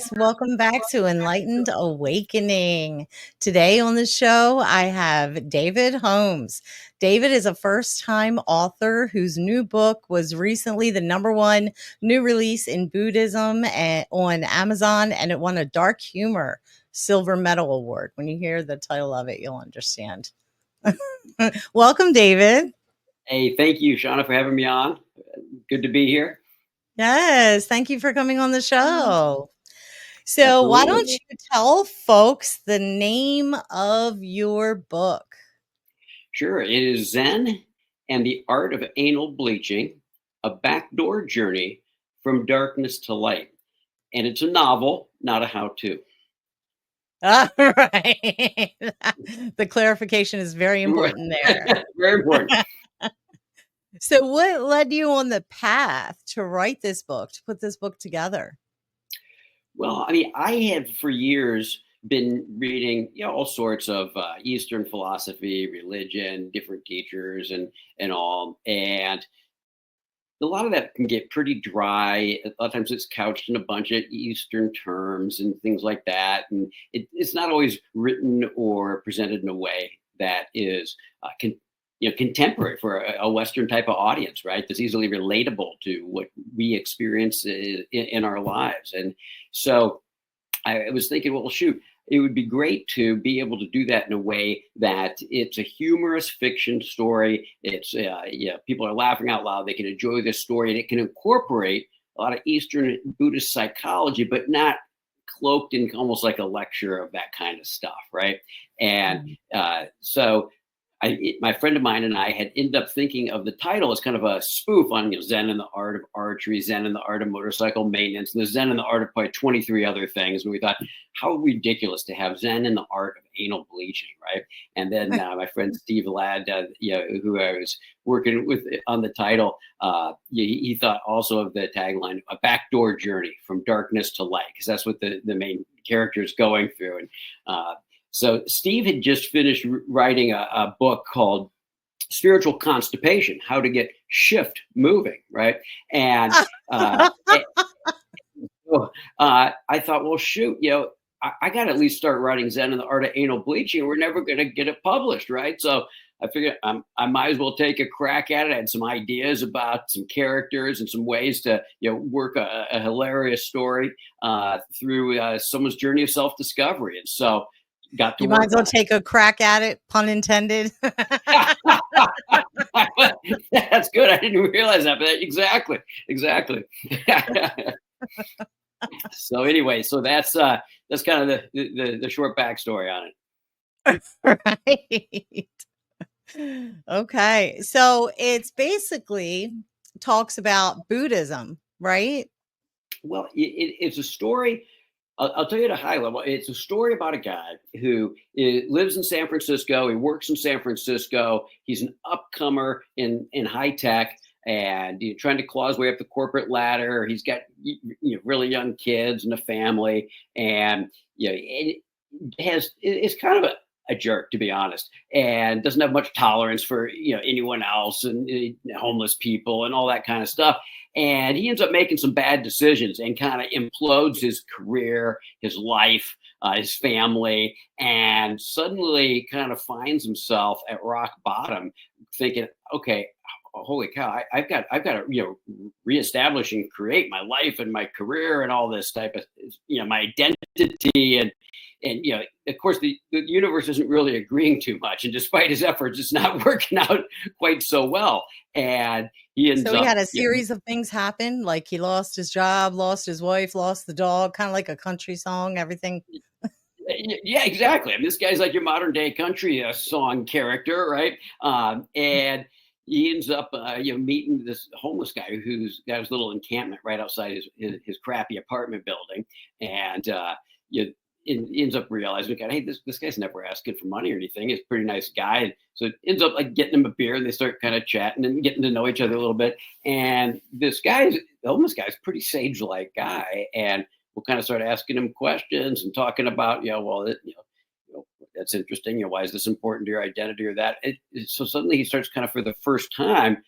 guys. Welcome back to Enlightened Awakening. Today on the show, I have David Holmes. David is a first-time author whose new book was recently the #1 new release in Buddhism on Amazon, and it won a Dark Humor Silver Medal Award. When you hear the title of it, you'll understand. Welcome, David. Hey, thank you, Shauna, for having me on. Good to be here. Yes, thank you for coming on the show. So why don't you tell folks the name of your book? Sure. It is Zen and the Art of Anal Bleaching, a backdoor journey from darkness to light. And it's a novel, not a how-to. All right. The clarification is very important there. Very important. So what led you on the path to write this book, to put this book together? Well, I mean, I had for years been reading, all sorts of Eastern philosophy, religion, different teachers, and all. And a lot of that can get pretty dry. A lot of times it's couched in a bunch of Eastern terms and things like that. And it's not always written or presented in a way that is contemporary for a Western type of audience, right? That's easily relatable to what we experience in our lives. And so I was thinking, well, shoot, it would be great to be able to do that in a way that it's a humorous fiction story. It's, people are laughing out loud. They can enjoy this story, and it can incorporate a lot of Eastern Buddhist psychology, but not cloaked in almost like a lecture of that kind of stuff, right? And so my friend of mine and I had ended up thinking of the title as kind of a spoof on Zen and the Art of Archery, Zen and the Art of Motorcycle Maintenance, and the Zen and the Art of probably 23 other things. And we thought, how ridiculous to have Zen and the Art of Anal Bleaching, right? And then my friend Steve Ladd, who I was working with on the title, he thought also of the tagline, a backdoor journey from darkness to light, because that's what the main character is going through. And so Steve had just finished writing a book called Spiritual Constipation, How to Get Shift Moving, right? And so, I thought, well, shoot, I got to at least start writing Zen and the Art of Anal Bleaching. We're never going to get it published, right? So I figured I might as well take a crack at it. I had some ideas about some characters and some ways to work a hilarious story through someone's journey of self-discovery. And so got to you might as well take a crack at it, pun intended. That's good. I didn't realize that, but exactly. So anyway, so that's kind of the short backstory on it. Right. Okay. So it's basically talks about Buddhism, right? Well, it's a story. I'll tell you at a high level. It's a story about a guy who lives in San Francisco. He works in San Francisco. He's an upcomer in high tech, and trying to claw his way up the corporate ladder. He's got really young kids and a family, and it's kind of a jerk, to be honest, and doesn't have much tolerance for anyone else and homeless people and all that kind of stuff. And he ends up making some bad decisions and kind of implodes his career, his life, his family, and suddenly kind of finds himself at rock bottom, thinking, okay, holy cow, I've got to reestablish and create my life and my career and all this type of my identity, and of course the universe isn't really agreeing too much, and despite his efforts, it's not working out quite so well. And he had a series of things happen, like he lost his job, lost his wife, lost the dog, kind of like a country song, everything. Yeah, exactly. I mean, this guy's like your modern day country song character, right? And he ends up, meeting this homeless guy who's got his little encampment right outside his crappy apartment building, and ends up realizing, hey, this guy's never asking for money or anything. He's a pretty nice guy, and so it ends up like getting him a beer, and they start kind of chatting and getting to know each other a little bit. And the homeless guy's a pretty sage-like guy, and we'll kind of start asking him questions and talking about, that's interesting. Why is this important to your identity or that? So suddenly he starts kind of for the first time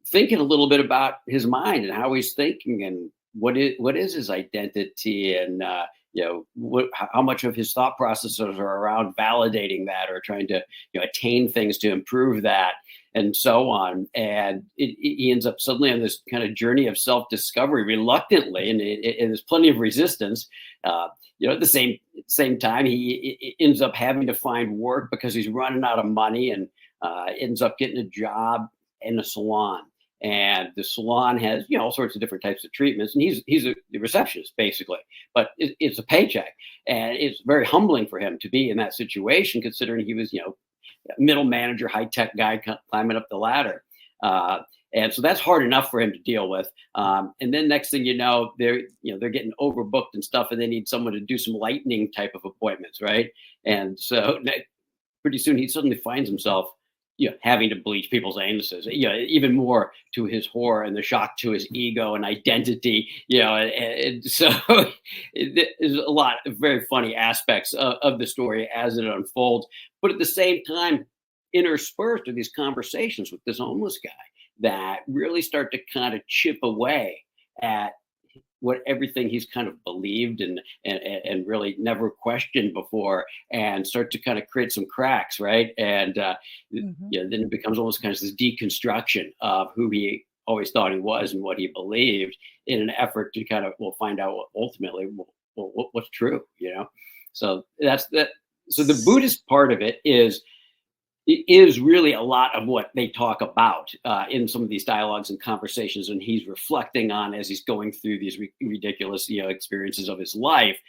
thinking a little bit about his mind and how he's thinking and what is his identity, and how much of his thought processes are around validating that or trying to attain things to improve that, and so on. And he ends up suddenly on this kind of journey of self-discovery reluctantly, and there's plenty of resistance. At the same time, he ends up having to find work because he's running out of money, and ends up getting a job in a salon. And the salon has all sorts of different types of treatments, and he's the receptionist basically, but it's a paycheck, and it's very humbling for him to be in that situation, considering he was middle manager, high tech guy climbing up the ladder. And so that's hard enough for him to deal with. And then next thing you know, they're getting overbooked and stuff, and they need someone to do some lightning type of appointments, right? And so pretty soon he suddenly finds himself having to bleach people's anuses, even more to his horror and the shock to his ego and identity, and so there's a lot of very funny aspects of the story as it unfolds. But at the same time, interspersed are these conversations with this homeless guy that really start to kind of chip away at what everything he's kind of believed and really never questioned before, and start to kind of create some cracks, right? And then it becomes almost kind of this deconstruction of who he always thought he was and what he believed, in an effort to kind of find out what ultimately what's true, So that's that. So the Buddhist part of it is really a lot of what they talk about in some of these dialogues and conversations, and he's reflecting on as he's going through these ridiculous experiences of his life.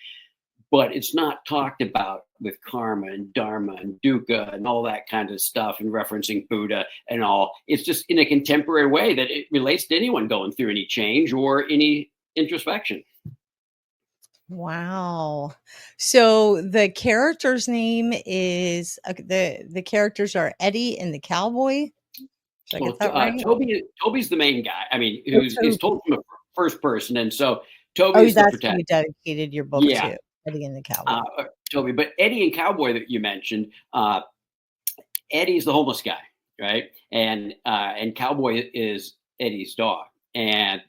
But it's not talked about with karma and dharma and dukkha and all that kind of stuff, and referencing Buddha and all. It's just in a contemporary way that it relates to anyone going through any change or any introspection. Wow. So the character's name is the characters are Eddie and the cowboy. Did I Well, get that right? Toby's the main guy. I mean, Oh, who's is Toby. told from a first person, and so Toby Oh, is the that's who you protagonist. dedicated your book Yeah, to, Eddie and the cowboy. Toby. But Eddie and Cowboy that you mentioned, Eddie's the homeless guy, right? And Cowboy is Eddie's dog. And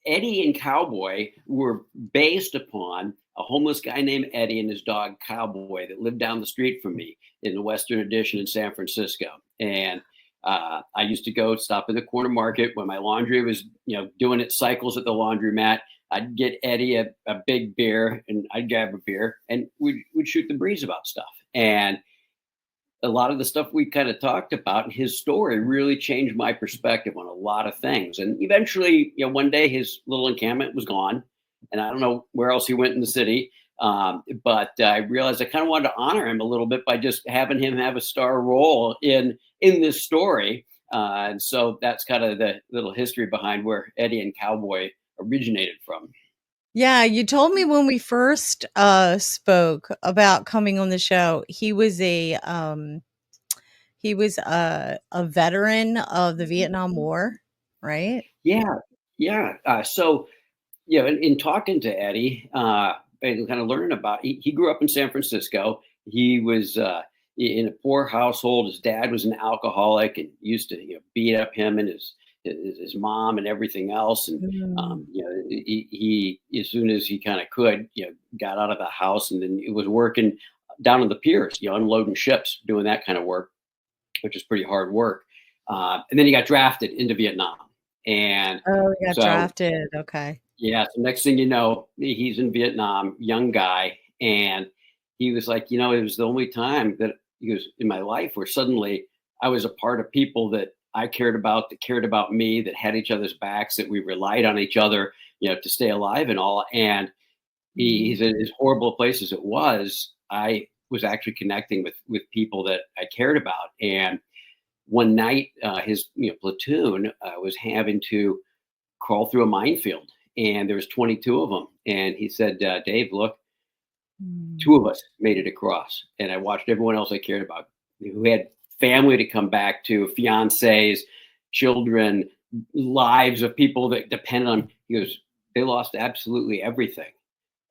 Eddie and Cowboy were based upon a homeless guy named Eddie and his dog Cowboy that lived down the street from me in the Western Addition in San Francisco. And I used to go stop at the corner market when my laundry was, doing its cycles at the laundromat. I'd get Eddie a big beer, and I'd grab a beer, and we'd shoot the breeze about stuff. And a lot of the stuff we kind of talked about in his story really changed my perspective on a lot of things. And eventually, one day his little encampment was gone, and I don't know where else he went in the city. But I realized I kind of wanted to honor him a little bit by just having him have a star role in this story. And so that's kind of the little history behind where Eddie and Cowboy originated from. Yeah, you told me when we first spoke about coming on the show, he was a veteran of the Vietnam War, right? Yeah, yeah. So in talking to Eddie, and kind of learning about, he grew up in San Francisco. He was in a poor household. His dad was an alcoholic and used to beat up him and his mom and everything else. And Mm. he as soon as he kind of could, got out of the house, and then he was working down on the piers, unloading ships, doing that kind of work, which is pretty hard work. And then he got drafted into Vietnam. And Oh, he got so drafted, okay. yeah, so next thing you know, he's in Vietnam, young guy, and he was like, it was the only time that he was in my life where suddenly I was a part of people that I cared about, that cared about me, that had each other's backs, that we relied on each other, to stay alive and all. And he Mm. said, as horrible a place as it was, I was actually connecting with people that I cared about. And one night, his platoon was having to crawl through a minefield, and there was 22 of them. And he said, Dave, look, Mm. two of us made it across, and I watched everyone else I cared about, who had family to come back to, fiancés, children, lives of people that depended on. He goes, they lost absolutely everything,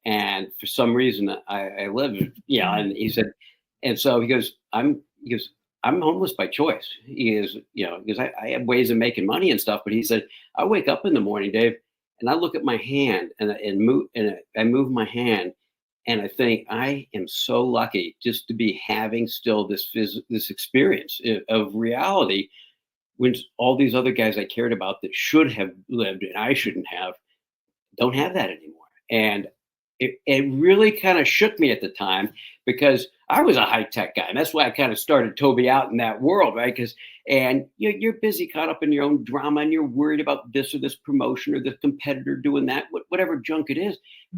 and for some reason I lived. Yeah, Mm. and he said, and so he goes, I'm homeless by choice. He is, because I have ways of making money and stuff, but he said, I wake up in the morning, Dave, And I look at my hand and I move my hand, and I think I am so lucky just to be having still this experience of reality when all these other guys I cared about that should have lived and I shouldn't have don't have that anymore. And it really kind of shook me at the time because I was a high tech guy. And that's why I kind of started Toby out in that world, right? And you're busy caught up in your own drama and you're worried about this or this promotion or the competitor doing that, whatever junk it is.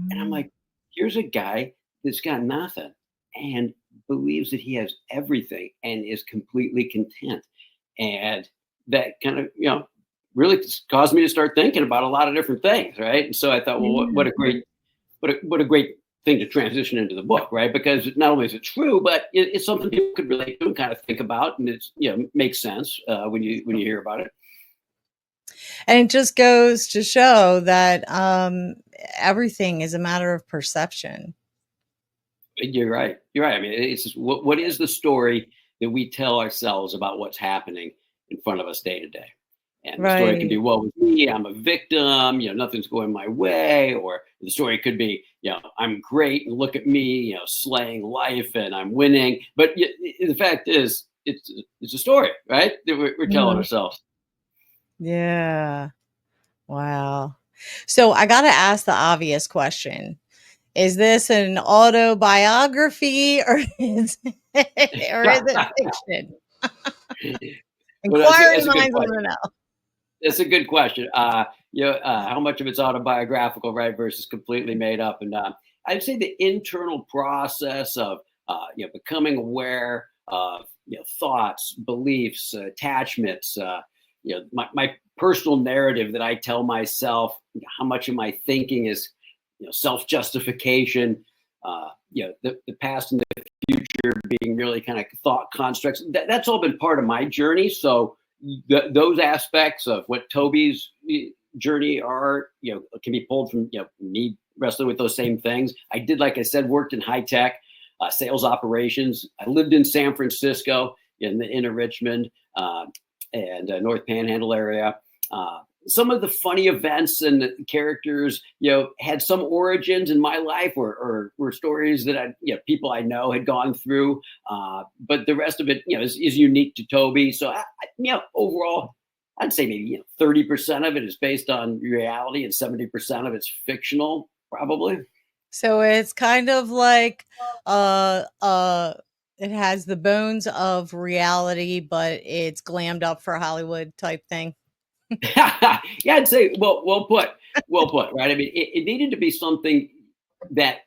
And I'm Mm. like, here's a guy that's got nothing and believes that he has everything and is completely content. And that kind of, really caused me to start thinking about a lot of different things, right? And so I thought, well, what Yeah. a great what a great thing to transition into the book, right? Because not only is it true, but it's something people could relate to and kind of think about, and it's makes sense when you hear about it. And it just goes to show that everything is a matter of perception. You're right. You're right. I mean, it's just, what is the story that we tell ourselves about what's happening in front of us day to day? And the story can be, Right. well, with me, I'm a victim, nothing's going my way. Or the story could be, I'm great and look at me, slaying life and I'm winning. But the fact is, it's a story, right? That we're telling Mhm. ourselves. Yeah. Wow. So I got to ask the obvious question. Is this an autobiography or is it fiction? Well, Inquiring that's a good minds want question. to know. It's a good question. How much of it's autobiographical, right, versus completely made up? And I'd say the internal process of becoming aware of thoughts, beliefs, attachments. My personal narrative that I tell myself. How much of my thinking is self justification. The past and the future being really kind of thought constructs. That's all been part of my journey. So those aspects of what Toby's journey are, can be pulled from me wrestling with those same things. I did, like I said, worked in high tech sales operations. I lived in San Francisco in the inner Richmond and North Panhandle area. Some of the funny events and the characters, had some origins in my life or were stories that people I know had gone through. But the rest of it, is unique to Toby. So, overall, I'd say maybe 30% of it is based on reality and 70% of it's fictional, probably. So it's kind of like uh uh it has the bones of reality, but it's glammed up for Hollywood type thing. Yeah, I'd say well put, right? I mean, it needed to be something that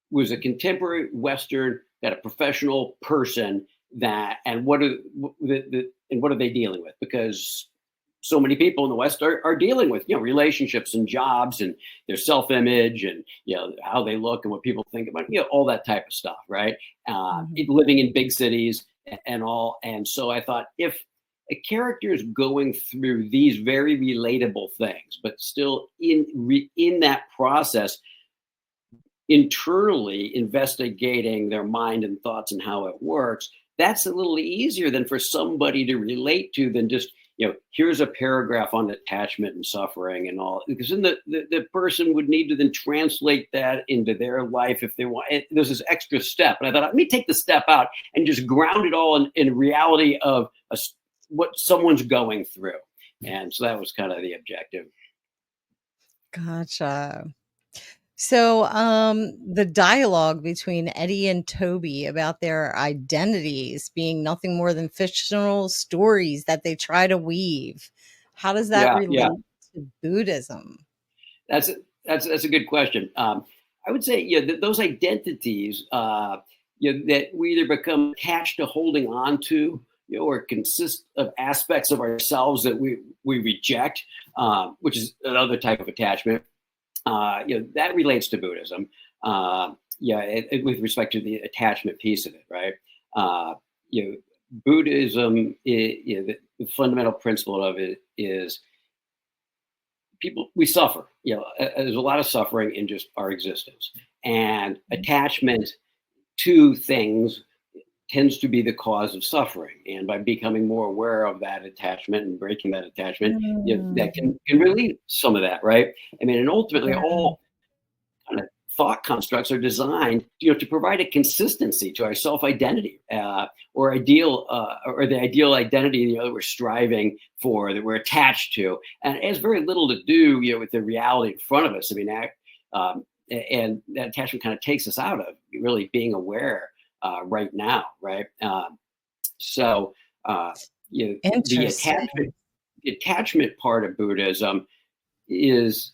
was a contemporary Western that a professional person that and what are they dealing with? Because so many people in the West are dealing with relationships and jobs and their self image and how they look and what people think about all that type of stuff, right? Mhm. Living in big cities and all, and so I thought if a character is going through these very relatable things, but still in that process internally investigating their mind and thoughts and how it works, that's a little easier than for somebody to relate to than just, here's a paragraph on attachment and suffering and all. Because then the person would need to then translate that into their life if they want. There's this extra step. And I thought, let me take the step out and just ground it all in reality of what someone's going through. And so that was kind of the objective. Gotcha. So, the dialogue between Eddie and Toby about their identities being nothing more than fictional stories that they try to weave, how does that Yeah, yeah. relate to Buddhism? That's that's a good question. I would say, those identities, that we either become attached to holding on to, or consist of aspects of ourselves that we reject, which is another type of attachment. That relates to Buddhism. With respect to the attachment piece of it, right? Uh, you know, Buddhism, the fundamental principle of it is people we suffer there's a lot of suffering in just our existence and attachment to things tends to be the cause of suffering. And by becoming more aware of that attachment and breaking that attachment, that Mm, can relieve some of that, right? I mean, and ultimately, right. all kind of thought constructs are designed, to provide a consistency to our self-identity, or the ideal identity, that we're striving for, that we're attached to, and it has very little to do, with the reality in front of us. I mean, and that attachment kind of takes us out of really being aware, right now, right? So, uh, the Interesting. attachment part of Buddhism is,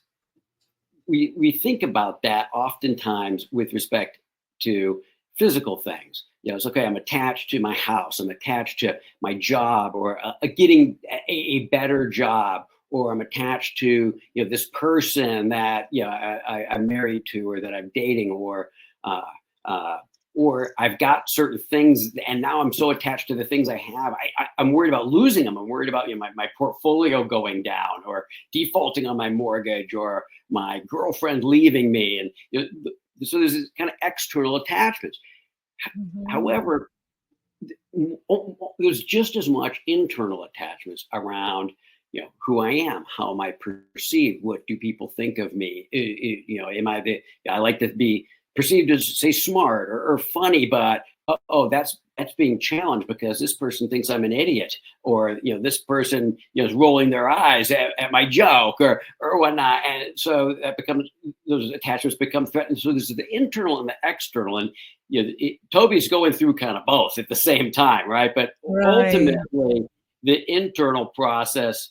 we think about that oftentimes with respect to physical things. It's okay. I'm attached to my house. I'm attached to my job, or getting a better job, or I'm attached to this person that I'm married to, or that I'm dating, uh, uh, or I've got certain things, and now I'm so attached to the things I have. I'm worried about losing them. I'm worried about my portfolio going down, or defaulting on my mortgage, or my girlfriend leaving me, and so there's this kind of external attachments. Mhm. However, there's just as much internal attachments around who I am, how am I perceived, what do people think of me, am I I like to be perceived as, say, smart, or funny, but oh, that's being challenged because this person thinks I'm an idiot, or this person is rolling their eyes at my joke, or whatnot, and so that becomes, those attachments become threatened. So there's the internal and the external, and Toby's going through kind of both at the same time, right? But Right. ultimately, the internal process,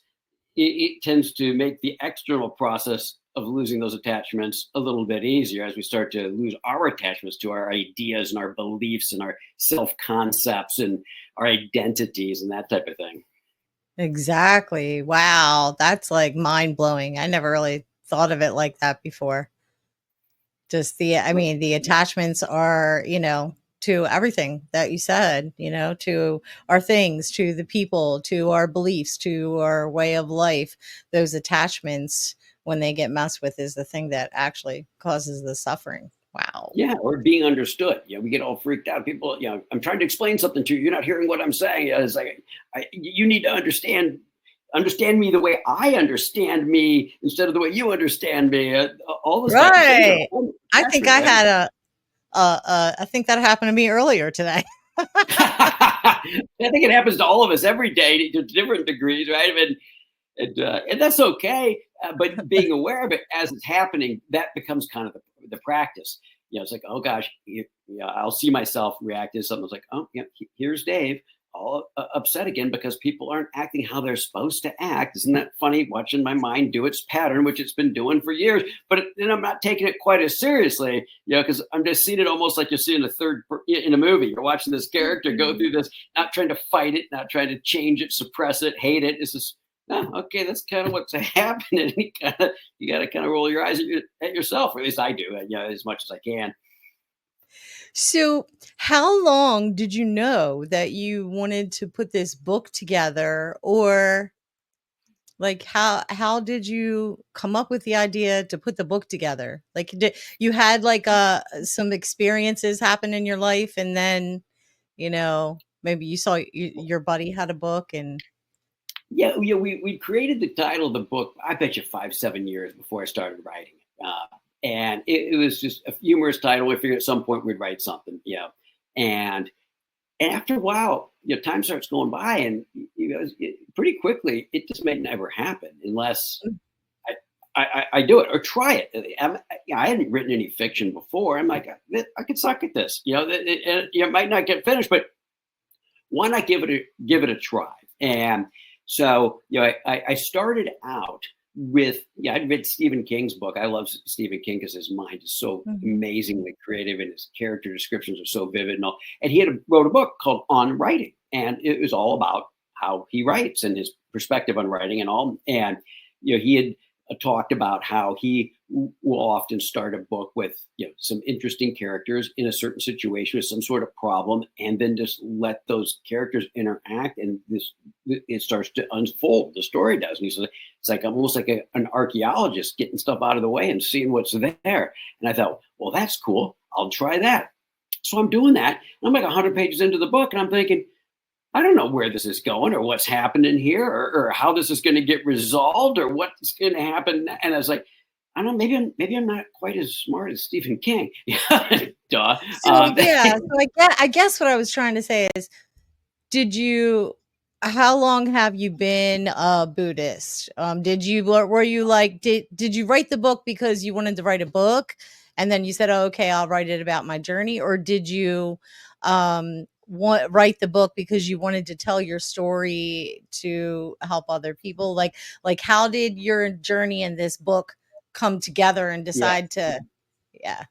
it tends to make the external process of losing those attachments a little bit easier, as we start to lose our attachments to our ideas and our beliefs and our self concepts and our identities and that type of thing. Exactly. Wow, that's, like, mind-blowing. I never really thought of it like that before. Just I mean, the attachments are, to everything that you said, to our things, to the people, to our beliefs, to our way of life. Those attachments, when they get messed with, is the thing that actually causes the suffering. Wow. Yeah, or being understood. We get all freaked out. People, I'm trying to explain something to you. You're not hearing what I'm saying. It's like, you need to understand me the way I understand me, instead of the way you understand me. All those type of things are Right. all I think attachment, I right? had I think that happened to me earlier today. I think it happens to all of us every day to different degrees, right? I mean, and that's okay. But being aware of it as it's happening, that becomes kind of the practice. It's like, oh gosh, I'll see myself react to something. It's like, oh, yeah, here's Dave, all upset again because people aren't acting how they're supposed to act. Isn't that funny? Watching my mind do its pattern, which it's been doing for years. But then I'm not taking it quite as seriously, because I'm just seeing it almost like you're seeing in a movie. You're watching this character go through this, not trying to fight it, not trying to change it, suppress it, hate it. It's just, oh, okay, that's kind of what's happening. You got to kind of roll your eyes at yourself, or at least I do, as much as I can. So, how long did you know that you wanted to put this book together, or like how did you come up with the idea to put the book together? Like did you had like some experiences happen in your life, and then, maybe you saw your buddy had a book and Yeah, we created the title of the book. I bet you 5 7 years before I started writing it, and it was just a humorous title. We figured at some point we'd write something, and after a while, time starts going by, and pretty quickly, it just may never happen unless I do it or try it. I hadn't written any fiction before. I'm like, I could suck at this. It might not get finished, but why not give it a try? And so, I started out with, I'd read Stephen King's book. I love Stephen King because his mind is so Mhm. amazingly creative and his character descriptions are so vivid and all. And he wrote a book called On Writing, and it was all about how he writes and his perspective on writing and all. And he had talked about how he will often start a book with some interesting characters in a certain situation with some sort of problem, and then just let those characters interact, and it starts to unfold. The story does, and he says it's like almost like an archaeologist getting stuff out of the way and seeing what's there. And I thought, well, that's cool. I'll try that. So I'm doing that. I'm like 100 pages into the book, and I'm thinking, I don't know where this is going or what's happening here or how this is going to get resolved or what's going to happen. And I was like, I don't know, maybe I'm not quite as smart as Stephen King. Duh. So yeah, so I guess what I was trying to say is, did you how long have you been a Buddhist? Were you like, did you write the book because you wanted to write a book and then you said, oh, okay, I'll write it about my journey? Or did you write the book because you wanted to tell your story to help other people? Like how did your journey in this book come together and Yeah. decide to, yeah.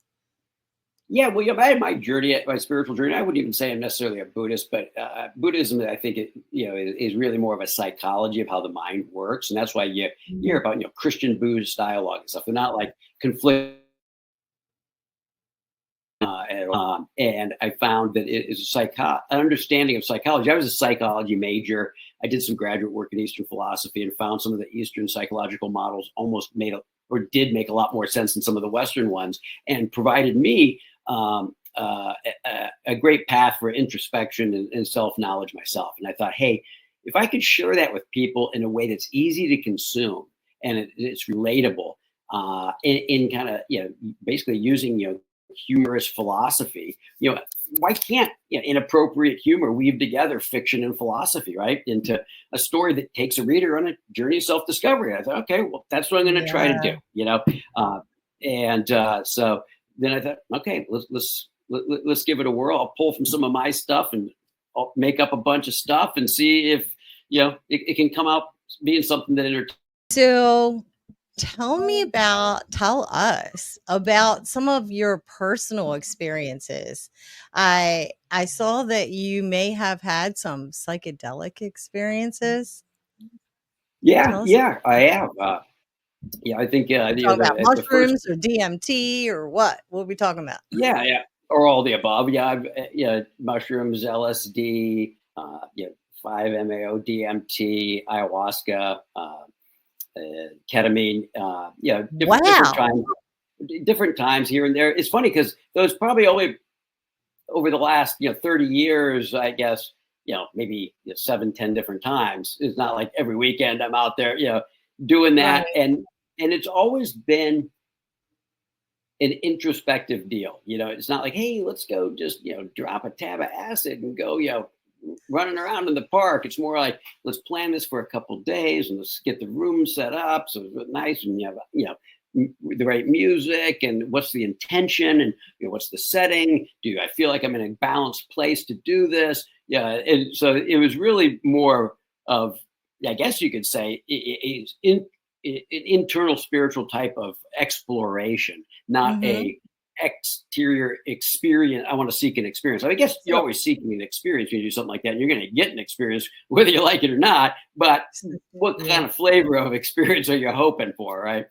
Yeah, well, I had my journey, my spiritual journey. I wouldn't even say I'm necessarily a Buddhist, but Buddhism, I think, is really more of a psychology of how the mind works, and that's why you hear about Christian Buddhist dialogue and stuff. They're not like conflict. And I found that it is an understanding of psychology. I was a psychology major. I did some graduate work in Eastern philosophy and found some of the Eastern psychological models almost did make a lot more sense than some of the Western ones, and provided me a great path for introspection and self-knowledge myself. And I thought, hey, if I could share that with people in a way that's easy to consume and it's relatable, in kind of basically using humorous philosophy, why can't inappropriate humor weave together fiction and philosophy, right, into a story that takes a reader on a journey of self-discovery? I thought, okay, well, that's what I'm going to try to do, so then I thought, okay, let's give it a whirl. I'll pull from some of my stuff and I'll make up a bunch of stuff and see if it can come out being something that entertains. So tell us about some of your personal experiences. I saw that you may have had some psychedelic experiences. Yeah, Tell us yeah, I have. Yeah, I think we're talking about the first. mushrooms or DMT or what? What are we talking about? Yeah, yeah, or all the above. Yeah, mushrooms, LSD, 5-MeO, DMT, ayahuasca, ketamine. Wow. Different times here and there. It's funny because those probably only over the last 30 years, I guess, maybe 7, 10 different times. It's not like every weekend I'm out there, doing Right. that, and it's always been an introspective deal. It's not like, hey, let's go just, drop a tab of acid and go, running around in the park. It's more like, let's plan this for a couple of days and let's get the room set up so it's nice and you have, the right music and what's the intention and what's the setting. Do I feel like I'm in a balanced place to do this? Yeah, and so it was really more of, I guess you could say, an internal spiritual type of exploration, not Mhm. a exterior experience. I want to seek an experience. I guess you're So always seeking an experience when you do something like that. You're going to get an experience whether you like it or not. But what yeah. kind of flavor of experience are you hoping for, right?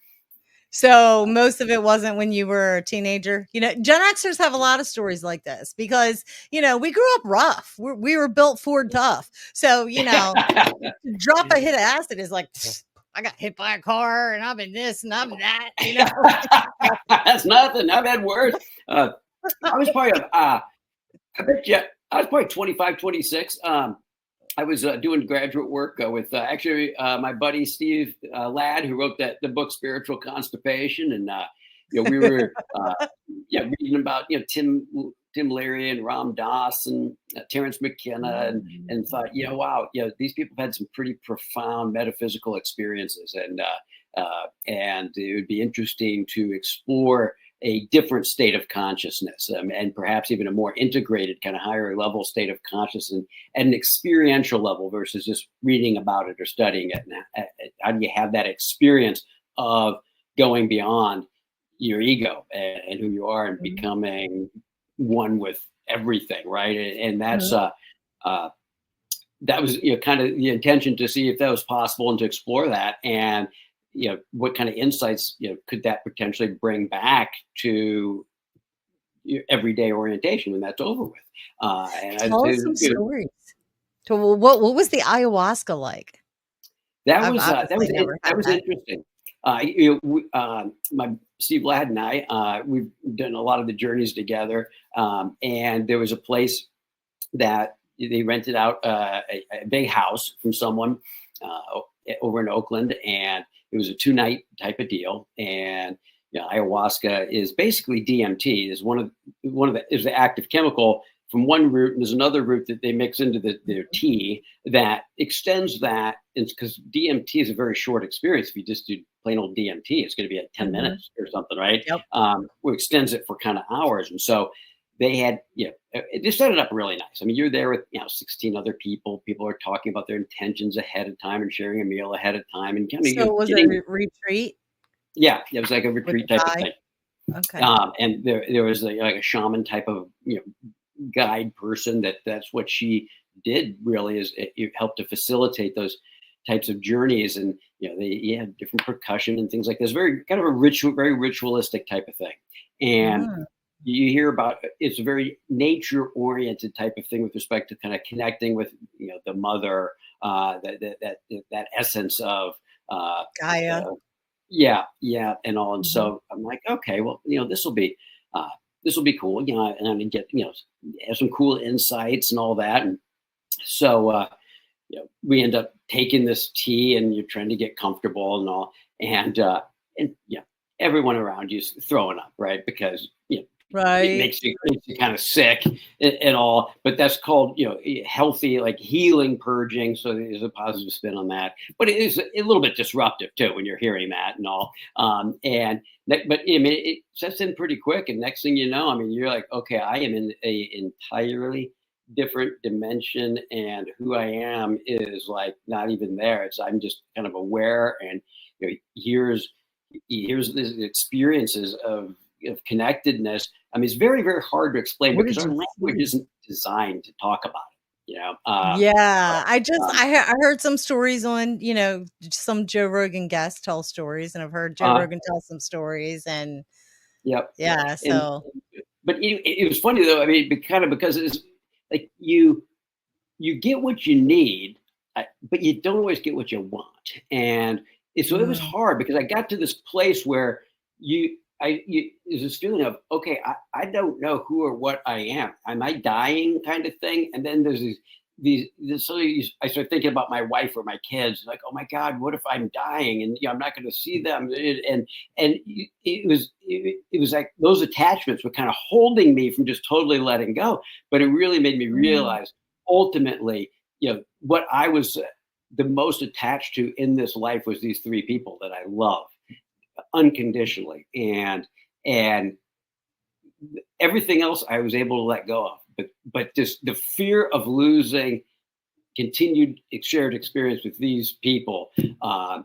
So most of it wasn't when you were a teenager. Gen Xers have a lot of stories like this because, we grew up rough. We were built Ford tough. So, drop a hit of acid is like, "Pfft, I got hit by a car and I'm in this and I'm that. That's nothing. I've had worse. I was probably, I bet you, I was probably 25, 26. I was doing graduate work with actually my buddy Steve Ladd, who wrote the book Spiritual Constipation, and we were reading about Tim Leary and Ram Dass and Terrence McKenna, and thought, wow, these people had some pretty profound metaphysical experiences, and it would be interesting to explore a different state of consciousness, and perhaps even a more integrated kind of higher level state of consciousness at an experiential level versus just reading about it or studying it. And how do you have that experience of going beyond your ego and who you are and Mhm. becoming one with everything, right? And that's Mhm. that was kind of the intention, to see if that was possible and to explore that, and what kind of insights could that potentially bring back to your everyday orientation when that's over with. And I, Tell us some stories. So what was the ayahuasca like? I've that obviously was it. never That had was that. interesting. My Steve Ladd and I, we've done a lot of the journeys together. And there was a place that they rented out a big house from someone over in Oakland, and it was a 2-night type of deal. And ayahuasca is basically DMT. Is is the active chemical from one root, and there's another root that they mix into their tea that extends that. Because DMT is a very short experience. If you just do plain old DMT, it's going to be at 10 Mm-hmm. minutes or something, right? Yep. Which extends it for kind of hours. And so they had, they set it up really nice. I mean, you're there with 16 other people. People are talking about their intentions ahead of time and sharing a meal ahead of time, and kind of So was it getting. a retreat Yeah, it was like a with retreat the type of guy? thing. Okay. And there was like a shaman type of guide person that's what she did. Really, is it helped to facilitate those types of journeys. And they had different percussion and things like this, very kind of a ritual, very ritualistic type of thing. And Mm. you hear about, it's a very nature oriented type of thing with respect to kind of connecting with the mother, that essence of Gaia. uh, yeah, and all. And Mhm. so I'm like, okay, well, uh, this will be cool, and I get have some cool insights and all that. And so we end up taking this tea, and you're trying to get comfortable and all, and everyone around you is throwing up, right? Because it Right. makes you kind of sick and all, but that's called healthy, like healing purging. So there's a positive spin on that, but it is a little bit disruptive too when you're hearing that and all. But I mean, it sets in pretty quick, and next thing you know, I mean, you're like, okay, I am in a entirely different dimension, and who I am is like not even there. It's I'm just kind of aware, and here's these experiences of connectedness. I mean, it's very, very hard to explain What because did our you language see? isn't designed to talk about it. Yeah, Um, I heard some stories on, some Joe Rogan guests tell stories, and I've heard Joe uh, Rogan tell some stories, and yep. yeah, And so but it was funny though. I mean, kind of because it's like you get what you need, but you don't always get what you want. And so it was mm, hard because I got to this place where there's this feeling of, okay, I don't know who or what I am. Am I dying kind of thing? And then there's I start thinking about my wife or my kids, like, oh my God, what if I'm dying and I'm not going to see them? And it was like those attachments were kind of holding me from just totally letting go. But it really made me mm, realize ultimately, what I was the most attached to in this life was these three people that I love unconditionally, and everything else I was able to let go of. But just the fear of losing continued shared experience with these people, kind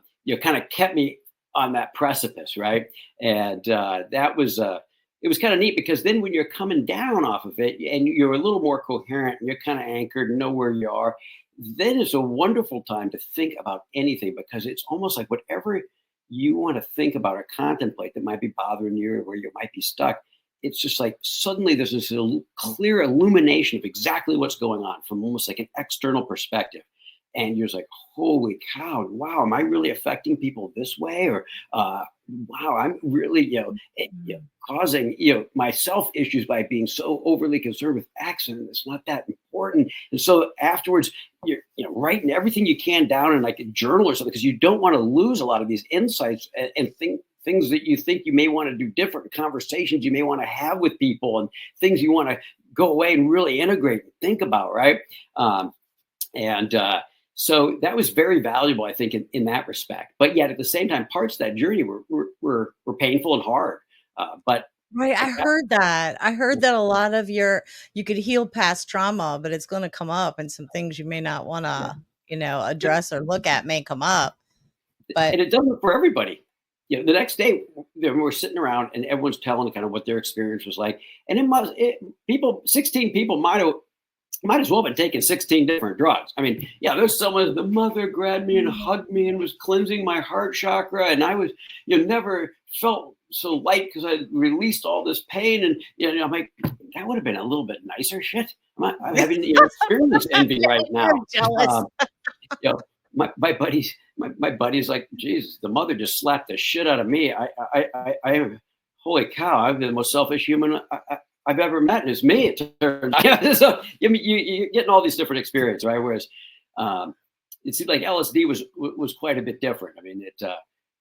of kept me on that precipice, right? And that was it was kind of neat because then when you're coming down off of it and you're a little more coherent and you're kind of anchored and know where you are, then it's a wonderful time to think about anything because it's almost like whatever you want to think about or contemplate that might be bothering you or where you might be stuck, it's just like suddenly there's this clear illumination of exactly what's going on from almost like an external perspective. And you're just like, holy cow, wow, am I really affecting people this way? Or wow, I'm really, mm. causing, myself issues by being so overly concerned with X, and it's not that important. And so afterwards, you're, writing everything you can down in like a journal or something, because you don't want to lose a lot of these insights and things that you think you may want to do different, conversations you may want to have with people, and things you want to go away and really integrate and think about, right? And So that was very valuable, I think, in that respect. But yet, at the same time, parts of that journey were painful and hard. But Right, I I got, heard that. I heard that a lot of you could heal past trauma, but it's gonna come up, and some things you may not yeah, wanna, yeah, address or look at may come up, but and it doesn't for everybody. The next day we're sitting around and everyone's telling kind of what their experience was like, and people, 16 people might as well have been taking 16 different drugs. I mean, yeah, there's someone, the mother grabbed me and mm, hugged me and was cleansing my heart chakra. And I was, never felt so light because I released all this pain. And, I'm like, that would have been a little bit nicer shit. I'm having, experience envy right you're now. jealous. Um, you know, my buddies, my buddy's like, Jesus, the mother just slapped the shit out of me. I am, holy cow, I'm the most selfish human I've ever met. And it's me, it turned out. So I mean, you're getting all these different experiences, right? Whereas it seemed like LSD was quite a bit different. I mean,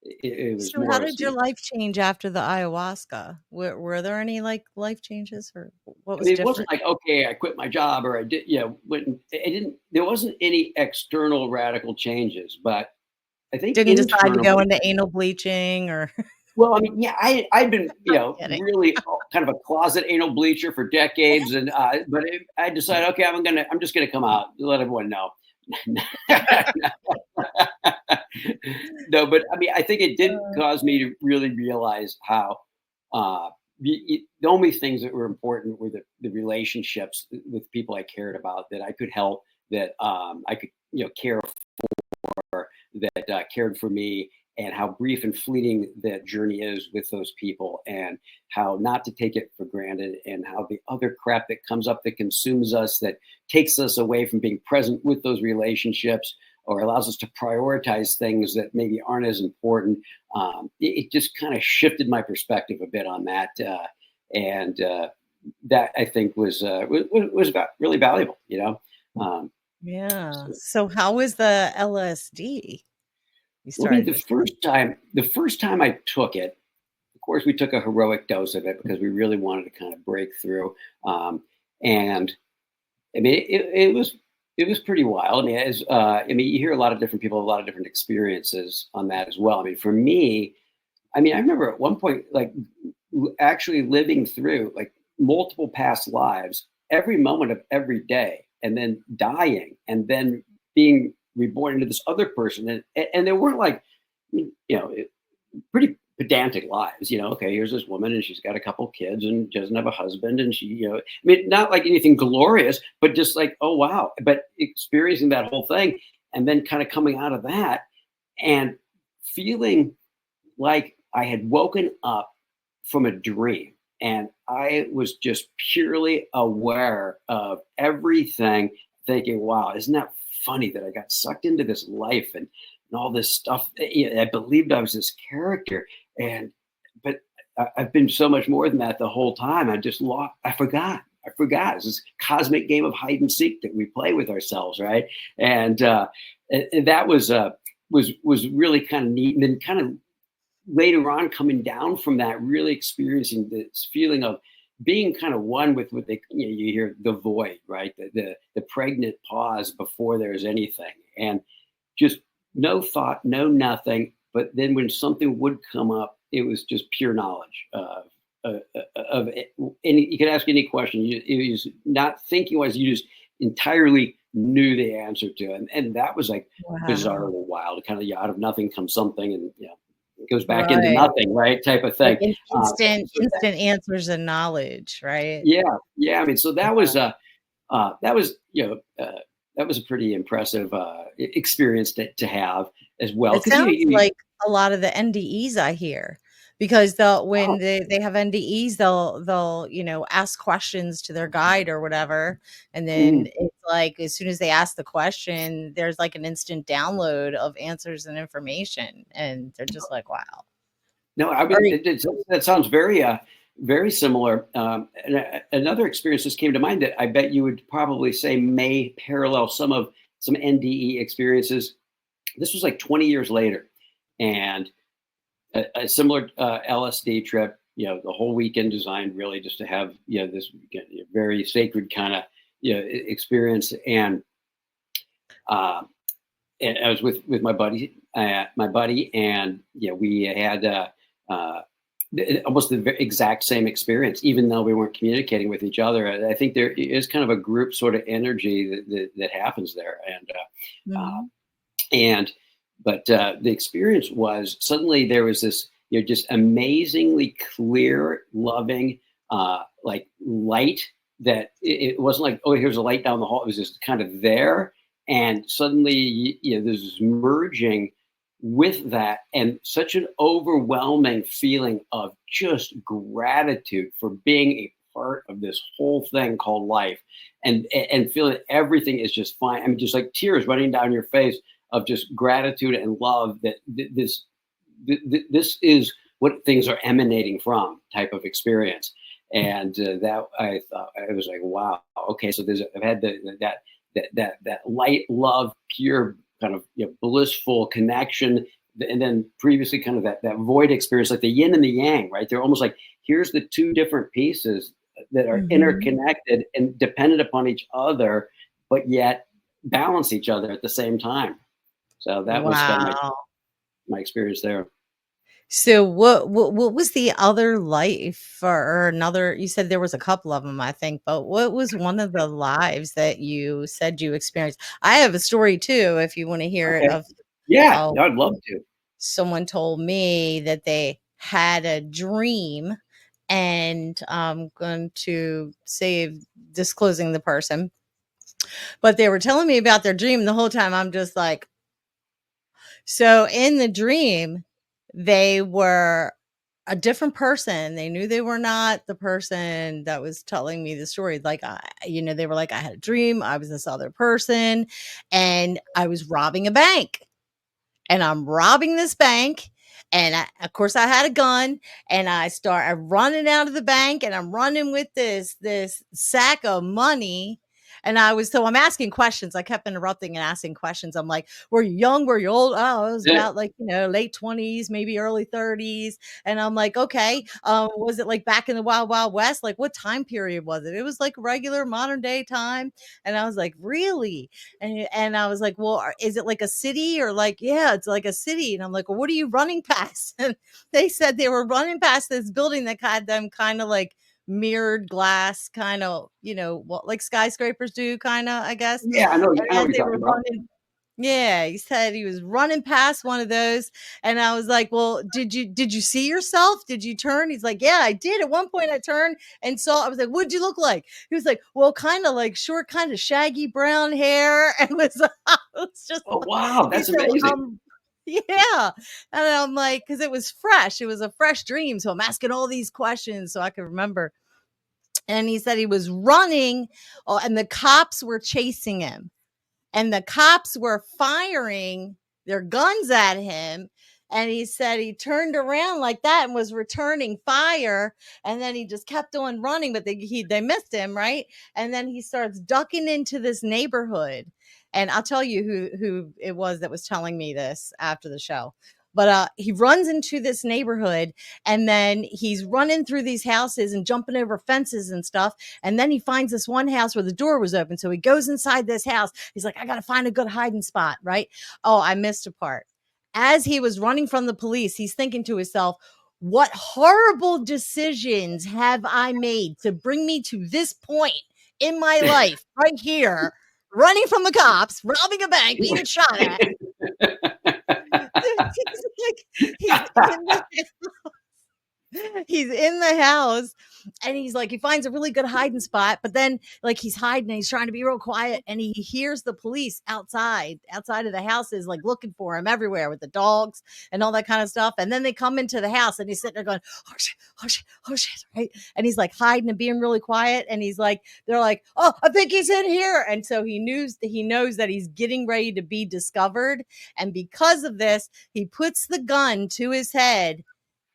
it was So how more, did your life change after the ayahuasca? Were there any, like, life changes, or what I was mean, it wasn't different? like, okay, I quit my job or I did, went, it didn't, there wasn't any external radical changes, but I think Didn't decide to go internally, into anal bleaching or well, I mean, yeah, I've been, kidding. really kind of a closet anal bleacher for decades, and I decided, okay, I'm just gonna come out, let everyone know. No, but I mean, I think it did Uh, cause me to really realize how the only things that were important were the relationships with people I cared about, that I could help, that I could care that cared for me, and how brief and fleeting that journey is with those people, and how not to take it for granted, and how the other crap that comes up that consumes us, that takes us away from being present with those relationships, or allows us to prioritize things that maybe aren't as important. It just kind of shifted my perspective a bit on that, and that I think was really valuable. Um, yeah. so So how was the LSD you Well, I mean, started to take? the first time I took it, of course, we took a heroic dose of it because we really wanted to kind of break through. And I mean, it was pretty wild. I mean, you hear a lot of different people, a lot of different experiences on that as well. I mean, for me, I mean, I remember at one point, like, actually living through like multiple past lives, every moment of every day, and then dying, and then being reborn into this other person, and they weren't like, pretty pedantic lives. Okay, here's this woman, and she's got a couple kids, and doesn't have a husband, and she, I mean, not like anything glorious, but just like, oh wow, but experiencing that whole thing, and then kind of coming out of that and feeling like I had woken up from a dream, and I was just purely aware of everything, thinking, wow, isn't that funny that I got sucked into this life, and all this stuff. I believed I was this character, but I've been so much more than that the whole time. I just lost, I forgot. I forgot. It's this cosmic game of hide and seek that we play with ourselves, right? And that was really kind of neat. And then kind of later on, coming down from that, really experiencing this feeling of being kind of one with what you hear, the void, right? The pregnant pause before there's anything, and just no thought, no nothing. But then when something would come up, it was just pure knowledge of any. You could ask any question. It was not thinking wise. You just entirely knew the answer to it, and that was like Wow. bizarrely wild. Kind of, out of nothing comes something, and it goes back into Right. nothing, right? Type of Like thing. So instant answers and knowledge, right? yeah, yeah. I mean, so that was that was a pretty impressive experience to have as well, It because sounds like a lot of the NDEs I hear, because they'll oh, when they have NDEs, they'll, ask questions to their guide or whatever, and then mm, it's like as soon as they ask the question, there's like an instant download of answers and information, and they're just like, "Wow." no, I Or would. That sounds very similar. Another experience just came to mind that I bet you would probably say may parallel some NDE experiences. This was like 20 years later, and a similar LSD trip. The whole weekend designed really just to have this very sacred kind of experience, uh, and I was with my buddy, and we had almost the exact same experience, even though we weren't communicating with each other. I think there is kind of a group sort of energy that happens there, uh, Mhm. and but the experience was, suddenly there was this just amazingly clear, loving, like light, that it wasn't like, oh, here's a light down the hall. It was just kind of there, and suddenly there's this merging with that, and such an overwhelming feeling of just gratitude for being a part of this whole thing called life, and feeling everything is just fine. I mean, just like tears running down your face. of just gratitude and love that this is what things are emanating from type of experience. And that I thought, I was like, wow, okay, so I've had that light, love, pure kind of, blissful connection, and then previously kind of that void experience, like the yin and the yang, right? They're almost like, here's the two different pieces that are Mhm. interconnected and dependent upon each other, but yet balance each other at the same time. So that was kind of Wow. my experience there. So what was the other life or another you said there was a couple of them, I think, but what was one of the lives that you said you experienced? I have a story too, if you wanna hear it, Okay. of Yeah, oh, no, I'd love to. someone told me that they had a dream, and I'm going to save disclosing the person, but they were telling me about their dream, the whole time I'm just like, so in the dream, they were a different person. They knew they were not the person that was telling me the story. Like, they were like, I had a dream. I was this other person and I was robbing a bank, and I'm robbing this bank. And of course, I had a gun, and I'm running out of the bank, and I'm running with this sack of money. And I'm asking questions. I kept interrupting and asking questions. I'm like, "Were you young? Were you old?" Oh, it was Yeah. about like late 20s, maybe early 30s. And I'm like, "Okay, was it like back in the Wild Wild West? Like what time period was it?" It was like regular modern day time. And I was like, "Really?" And I was like, "Well, is it like a city or like, yeah, it's like a city." And I'm like, "Well, what are you running past?" And they said they were running past this building that had them kind of like mirrored glass, kind of, what like skyscrapers do, kind of, I guess. Yeah, I know And what as you're they were talking about. running, yeah, he said he was running past one of those, and I was like, "Well, did you see yourself? Did you turn?" He's like, "Yeah, I did. At one point, I turned and saw." I was like, "What'd you look like?" He was like, "Well, kind of like short, kind of shaggy brown hair," and was just Oh, like, wow, he that's said, "Well, amazing. yeah," and I'm like, because it was fresh, it was a fresh dream, so I'm asking all these questions so I could remember. And he said he was running, and the cops were chasing him, and the cops were firing their guns at him. And he said he turned around like that and was returning fire, and then he just kept on running, but they missed him, right? And then he starts ducking into this neighborhood, and I'll tell you who it was that was telling me this after the show. But he runs into this neighborhood, and then he's running through these houses and jumping over fences and stuff. And then he finds this one house where the door was open, so he goes inside this house. He's like, I got to find a good hiding spot, right? Oh, I missed a part. As he was running from the police, he's thinking to himself, what horrible decisions have I made to bring me to this point in my life, right here, running from the cops, robbing a bank, being shot at? He's like, he's in the he's in the house, and he's like, he finds a really good hiding spot, but then like he's hiding and he's trying to be real quiet, and he hears the police outside of the houses, like looking for him everywhere with the dogs and all that kind of stuff. And then they come into the house, and he's sitting there going, oh shit, oh shit, oh shit, right? And he's like hiding and being really quiet, and he's like, they're like, oh, I think he's in here. And so he knows that he's getting ready to be discovered, and because of this, he puts the gun to his head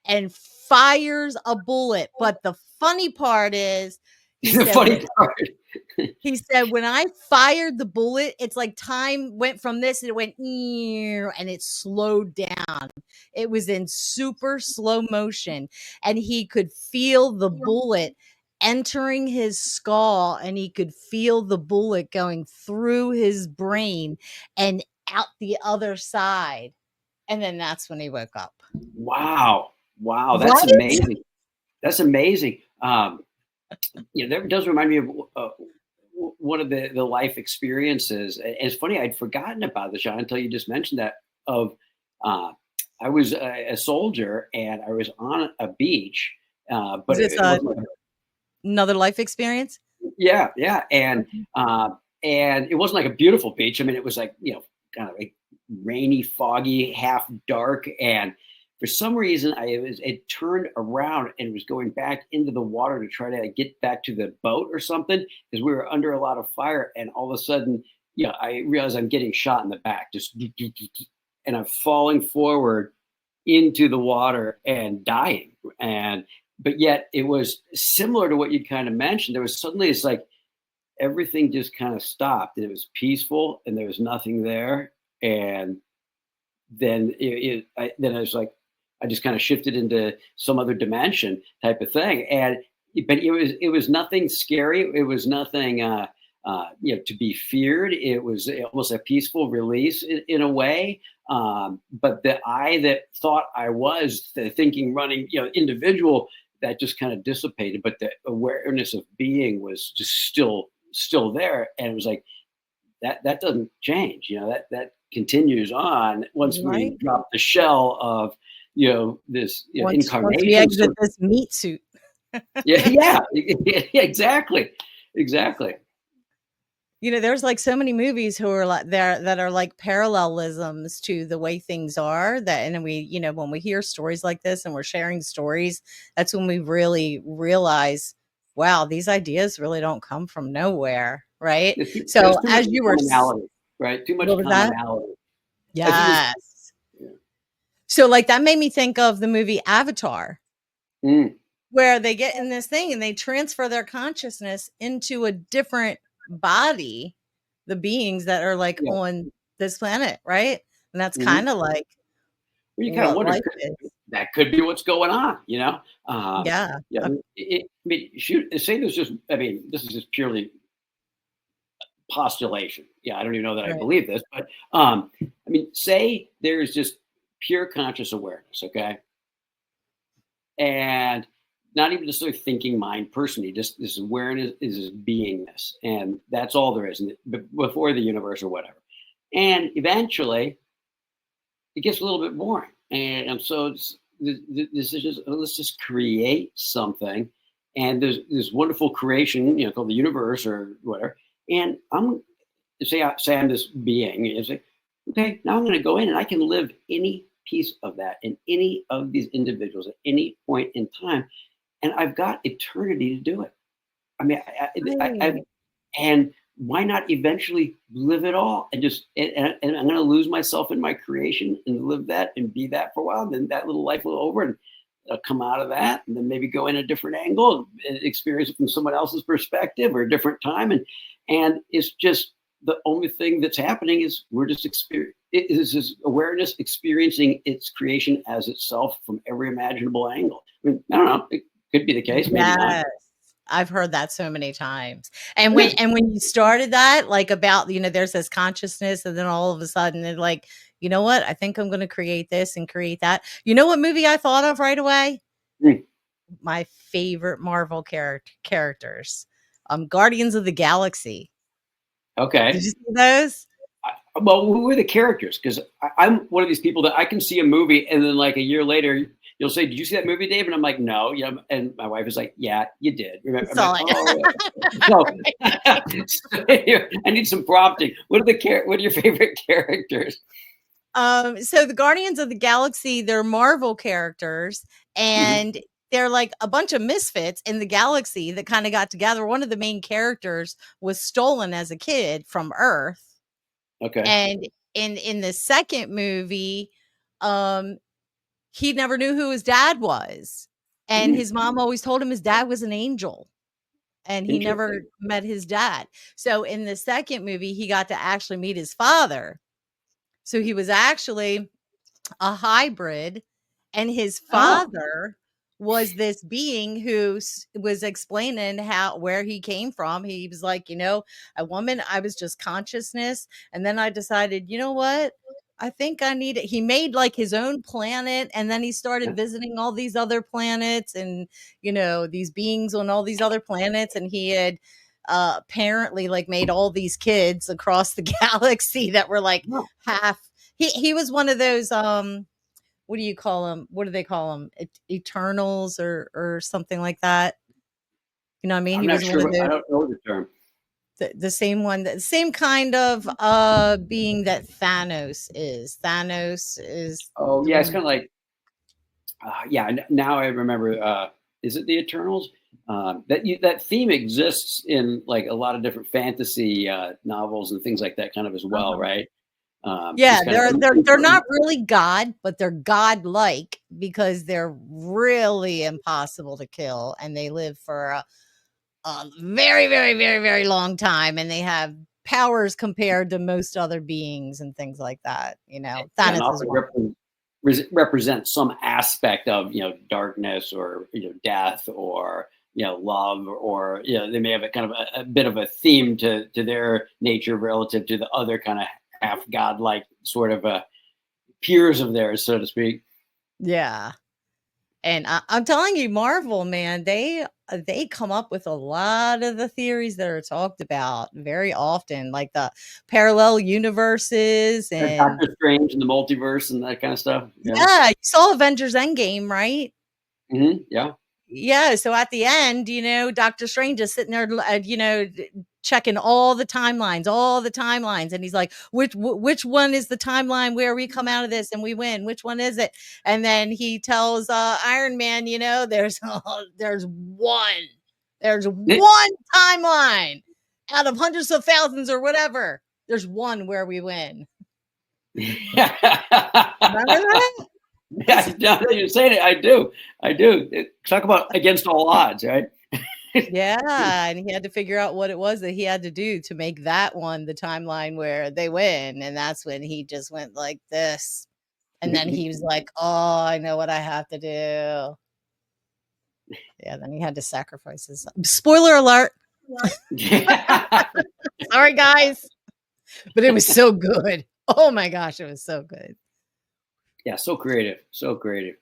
and fires a bullet. But the funny part is, he The said, funny part. when I fired the bullet, it's like time went from this and it went and it slowed down. It was in super slow motion, and he could feel the bullet entering his skull, and he could feel the bullet going through his brain and out the other side. And then that's when he woke up. Wow. Wow, that's Right? amazing. That's amazing. That does remind me of one of the life experiences. And it's funny, I'd forgotten about the shot until you just mentioned that. Of uh, I was a soldier and I was on a beach, Is but this it wasn't like another life experience? yeah, yeah, Okay. and it wasn't like a beautiful beach. I mean, it was like kind of like rainy, foggy, half dark, and for some reason, it turned around and was going back into the water to try to get back to the boat or something because we were under a lot of fire, and all of a sudden, I realize I'm getting shot in the back, just and I'm falling forward into the water and dying. And but yet it was similar to what you kind of mentioned. There was suddenly it's like everything just kind of stopped and it was peaceful and there was nothing there. And then I was like, I just kind of shifted into some other dimension type of thing. And but it was nothing scary. It was nothing to be feared. It was almost a peaceful release in a way. But the I that thought I was the thinking, running, individual, that just kind of dissipated. But the awareness of being was just still there, and it was like that doesn't change. That continues on once we Right. drop the shell of this Once we incarnation. exit So this meat suit. yeah, yeah, exactly, exactly. There's like so many movies who are like there that are like parallelisms to the way things are that, and then when we hear stories like this and we're sharing stories, that's when we really realize, wow, these ideas really don't come from nowhere, right? There's So too much as you were commonality, right? Too what much was that? commonality. As you were, Yes. yeah. So like that made me think of the movie Avatar, Mm, where they get in this thing and they transfer their consciousness into a different body, the beings that are like yeah. on this planet, right? And that's Hmm. kind of like Well, you kind of what wonder, life is. that could be what's going on. Yeah. Yeah, I mean, shoot, say there's just, I mean, this is just purely postulation. Yeah, I don't even know that I Right. believe this, but I mean, say there's just pure conscious awareness, okay, and not even just sort of thinking mind personally, just this awareness is this beingness, and that's all there is, and before the universe or whatever, and eventually it gets a little bit boring, and so this is just, let's just create something, and there's this wonderful creation, called the universe or whatever, and say I'm this being, and say, okay, now I'm going to go in and I can live any piece of that in any of these individuals at any point in time, and I've got eternity to do it. I mean, Right. and why not eventually live it all and just and I'm going to lose myself in my creation and live that and be that for a while, and then that little life will over, and I'll come out of that and then maybe go in a different angle and experience it from someone else's perspective or a different time, and it's just the only thing that's happening is we're just it is this awareness experiencing its creation as itself from every imaginable angle. I mean, I don't know, it could be the case, maybe not. Yes. I've heard that so many times. And Yeah. when you started that, like about, there's this consciousness, and then all of a sudden it's like, you know what? I think I'm going to create this and create that. You know what movie I thought of right away? Mm, My favorite Marvel characters, Guardians of the Galaxy. Did okay. you see those? Well, who are the characters? Because I'm one of these people that I can see a movie and then like a year later you'll say, "Did you see that movie, Dave?" And I'm like, "No." And my wife is like, "Yeah, you did." I Remember? I'm like, saw "Oh." So, it. I need some prompting. What are your favorite characters? So the Guardians of the Galaxy, they're Marvel characters, Hmm. and they're like a bunch of misfits in the galaxy that kind of got together. One of the main characters was stolen as a kid from Earth, Okay. and in the second movie, um, he never knew who his dad was, and Hmm. his mom always told him his dad was an angel, and he never Interesting. met his dad. So in the second movie, he got to actually meet his father. So he was actually a hybrid, and his Oh. father was this being who was explaining how where he came from. He was like, a woman, I was just consciousness, and then I decided, you know what? I think I need it. He made like his own planet, and then he Yeah. started visiting all these other planets, and these beings on all these other planets, and he had apparently like made all these kids across the galaxy that were like Oh, half. He was one of those, what do you call them? What do they call them? Eternals or something like that. You know what I mean? I'm He not was one sure. of I those, don't know the term. the same one, the same kind of being that Thanos is. Thanos is Oh, the yeah. It's one. kind of like, yeah. Now I remember. Is it the Eternals? that theme exists in like a lot of different fantasy novels and things like that kind of as well, Uh-huh. right? Yeah, Just kind of they're not really God, but they're God-like because they're really impossible to kill, and they live for a very, very, very, very long time, and they have powers compared to most other beings and things like that, you know? yeah, and Thanos is often one. represent some aspect of darkness or death or love or they may have a kind of a bit of a theme to their nature relative to the other kind of half godlike sort of peers of theirs, so to speak. Yeah. And I'm telling you, Marvel, man, they come up with a lot of the theories that are talked about very often, like the parallel universes and Doctor Strange and the multiverse and that kind of stuff. Yeah. yeah, you saw Avengers Endgame, right? Yeah. Yeah, so at the end, Doctor Strange is sitting there, checking all the timelines, and he's like, which one is the timeline where we come out of this and we win? Which one is it?" And then he tells Iron Man, there's one timeline out of hundreds of thousands or whatever. There's one where we win. Remember that? Yeah, now that you're saying it, I do. I do. Talk about against all odds, right? Yeah, and he had to figure out what it was that he had to do to make that one the timeline where they win, and that's when he just went like this, and then he was like, "Oh, I know what I have to do." Yeah, then he had to sacrifice his spoiler alert. Yeah. Sorry, guys, but it was so good. Oh my gosh, it was so good. Yeah, so creative, so creative.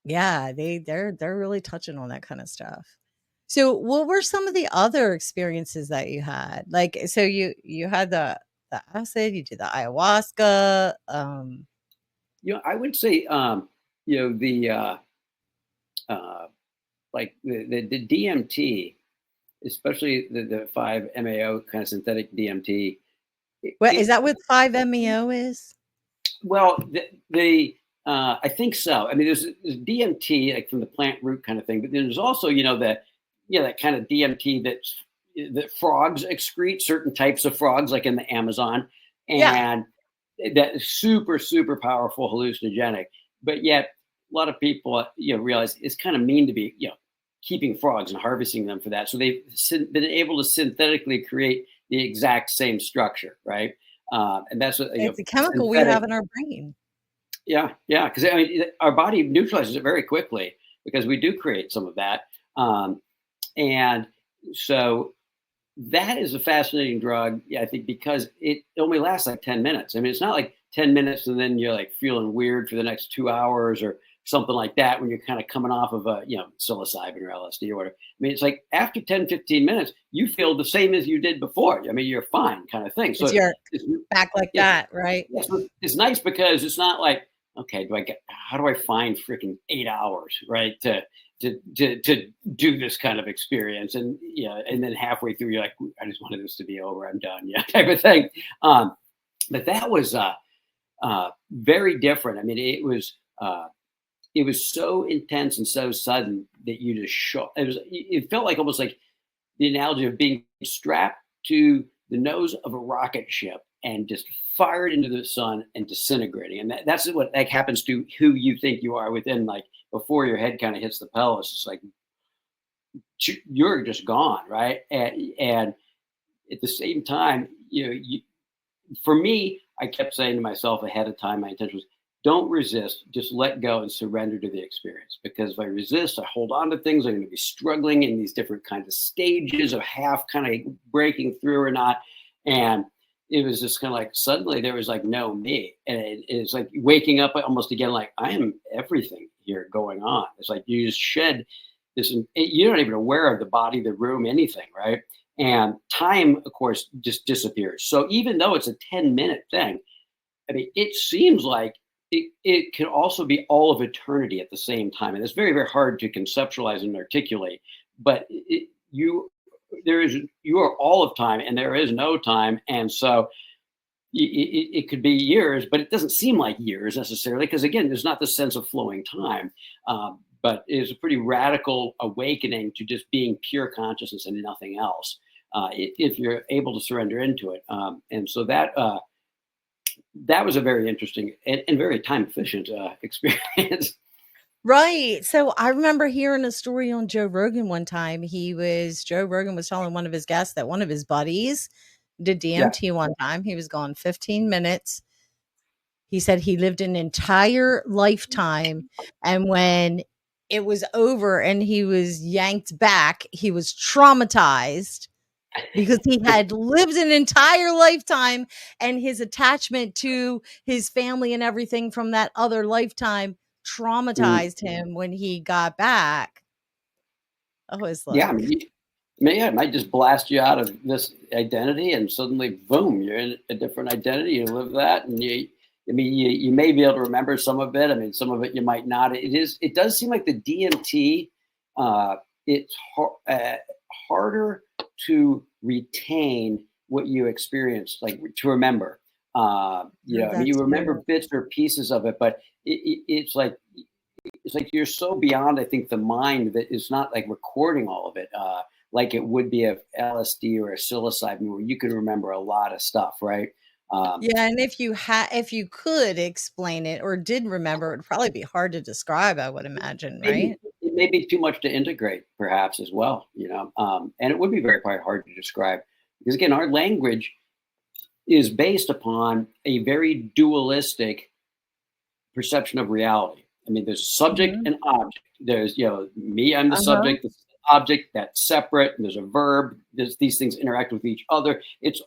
Yeah, they're really touching on that kind of stuff. So, what were some of the other experiences that you had? Like, so you had the acid, you did the ayahuasca. I would say, the uh, like the DMT, especially the 5-MAO kind of synthetic DMT. What is that? What 5-MeO is? Well, I think so. I mean, there's DMT like from the plant root kind of thing, but then there's also that kind of DMT that frogs excrete, certain types of frogs, like in the Amazon, Yeah, and that is super super powerful hallucinogenic. But yet, a lot of people realize it's kind of mean to be keeping frogs and harvesting them for that. So they've been able to synthetically create the exact same structure, right? And that's what it's a chemical we synthetic. have in our brain. Yeah, yeah, because I mean, our body neutralizes it very quickly because we do create some of that, and so that is a fascinating drug. Yeah, I think because it only lasts like 10 minutes. I mean, it's not like 10 minutes and then you're like feeling weird for the next 2 hours or something like that when you're kind of coming off of a psilocybin or LSD or whatever. I mean, it's like after 10, 15 minutes, you feel the same as you did before. I mean, you're fine, kind of thing. It's So your it's, back like yeah, that, right? yeah, so it's nice because it's not like, okay, how do I find freaking 8 hours, right? To do this kind of experience. And and then halfway through, you're like, I just wanted this to be over. I'm done. Yeah. Type of thing. But that was very different. I mean, it was so intense and so sudden that you just shook. It felt like almost like the analogy of being strapped to the nose of a rocket ship and just fired into the sun and disintegrating. And that's what like happens to who you think you are within like before your head kind of hits the pelvis. It's like you're just gone, right? And at the same time, for me, I kept saying to myself ahead of time, my intention was don't resist, just let go and surrender to the experience. Because if I resist, I hold on to things, I'm going to be struggling in these different kinds of stages of half kind of breaking through or not. And it was just kind of like suddenly there was like no me. And it's like waking up almost again, like I am everything here going on. It's like you just shed this, you're not even aware of the body, the room, anything, right? And time, of course, just disappears. So even though it's a 10-minute thing, I mean, it seems like it can also be all of eternity at the same time. And it's very, very hard to conceptualize and articulate. But you are all of time and there is no time. And so it could be years, but it doesn't seem like years necessarily because again, there's not the sense of flowing time. but it was a pretty radical awakening to just being pure consciousness and nothing else. If you're able to surrender into it, and so that was a very interesting and very time efficient experience. Right. So I remember hearing a story on Joe Rogan one time. Joe Rogan was telling one of his guests that one of his buddies did Yeah. DMT one time. He was gone 15 minutes. He said he lived an entire lifetime, and when it was over and he was yanked back, he was traumatized because he had lived an entire lifetime, and his attachment to his family and everything from that other lifetime Mm. traumatized him when he got back. I was Yeah, like, yeah, it might just blast you out of this identity, and suddenly, boom, you're in a different identity. You live that, and you may be able to remember some of it. I mean, some of it you might not. It does seem like the DMT, uh, it's harder to retain what you experienced, like to remember. "Oh, I mean, that's you remember true." bits or pieces of it, but it's like you're so beyond, I think, the mind that it's not like recording all of it, like it would be of LSD or a psilocybin, where you can remember a lot of stuff, right? Um, Yeah, and if you could explain it or did remember, it would probably be hard to describe, I would imagine, maybe right? it may be too much to integrate, perhaps as well, and it would be very probably hard to describe because again, our language is based upon a very dualistic perception of reality. I mean, there's subject Mhm. and object. There's, me, I'm the Uh-huh. subject, this is the object, that's separate, and there's a verb. These things interact with each other. It's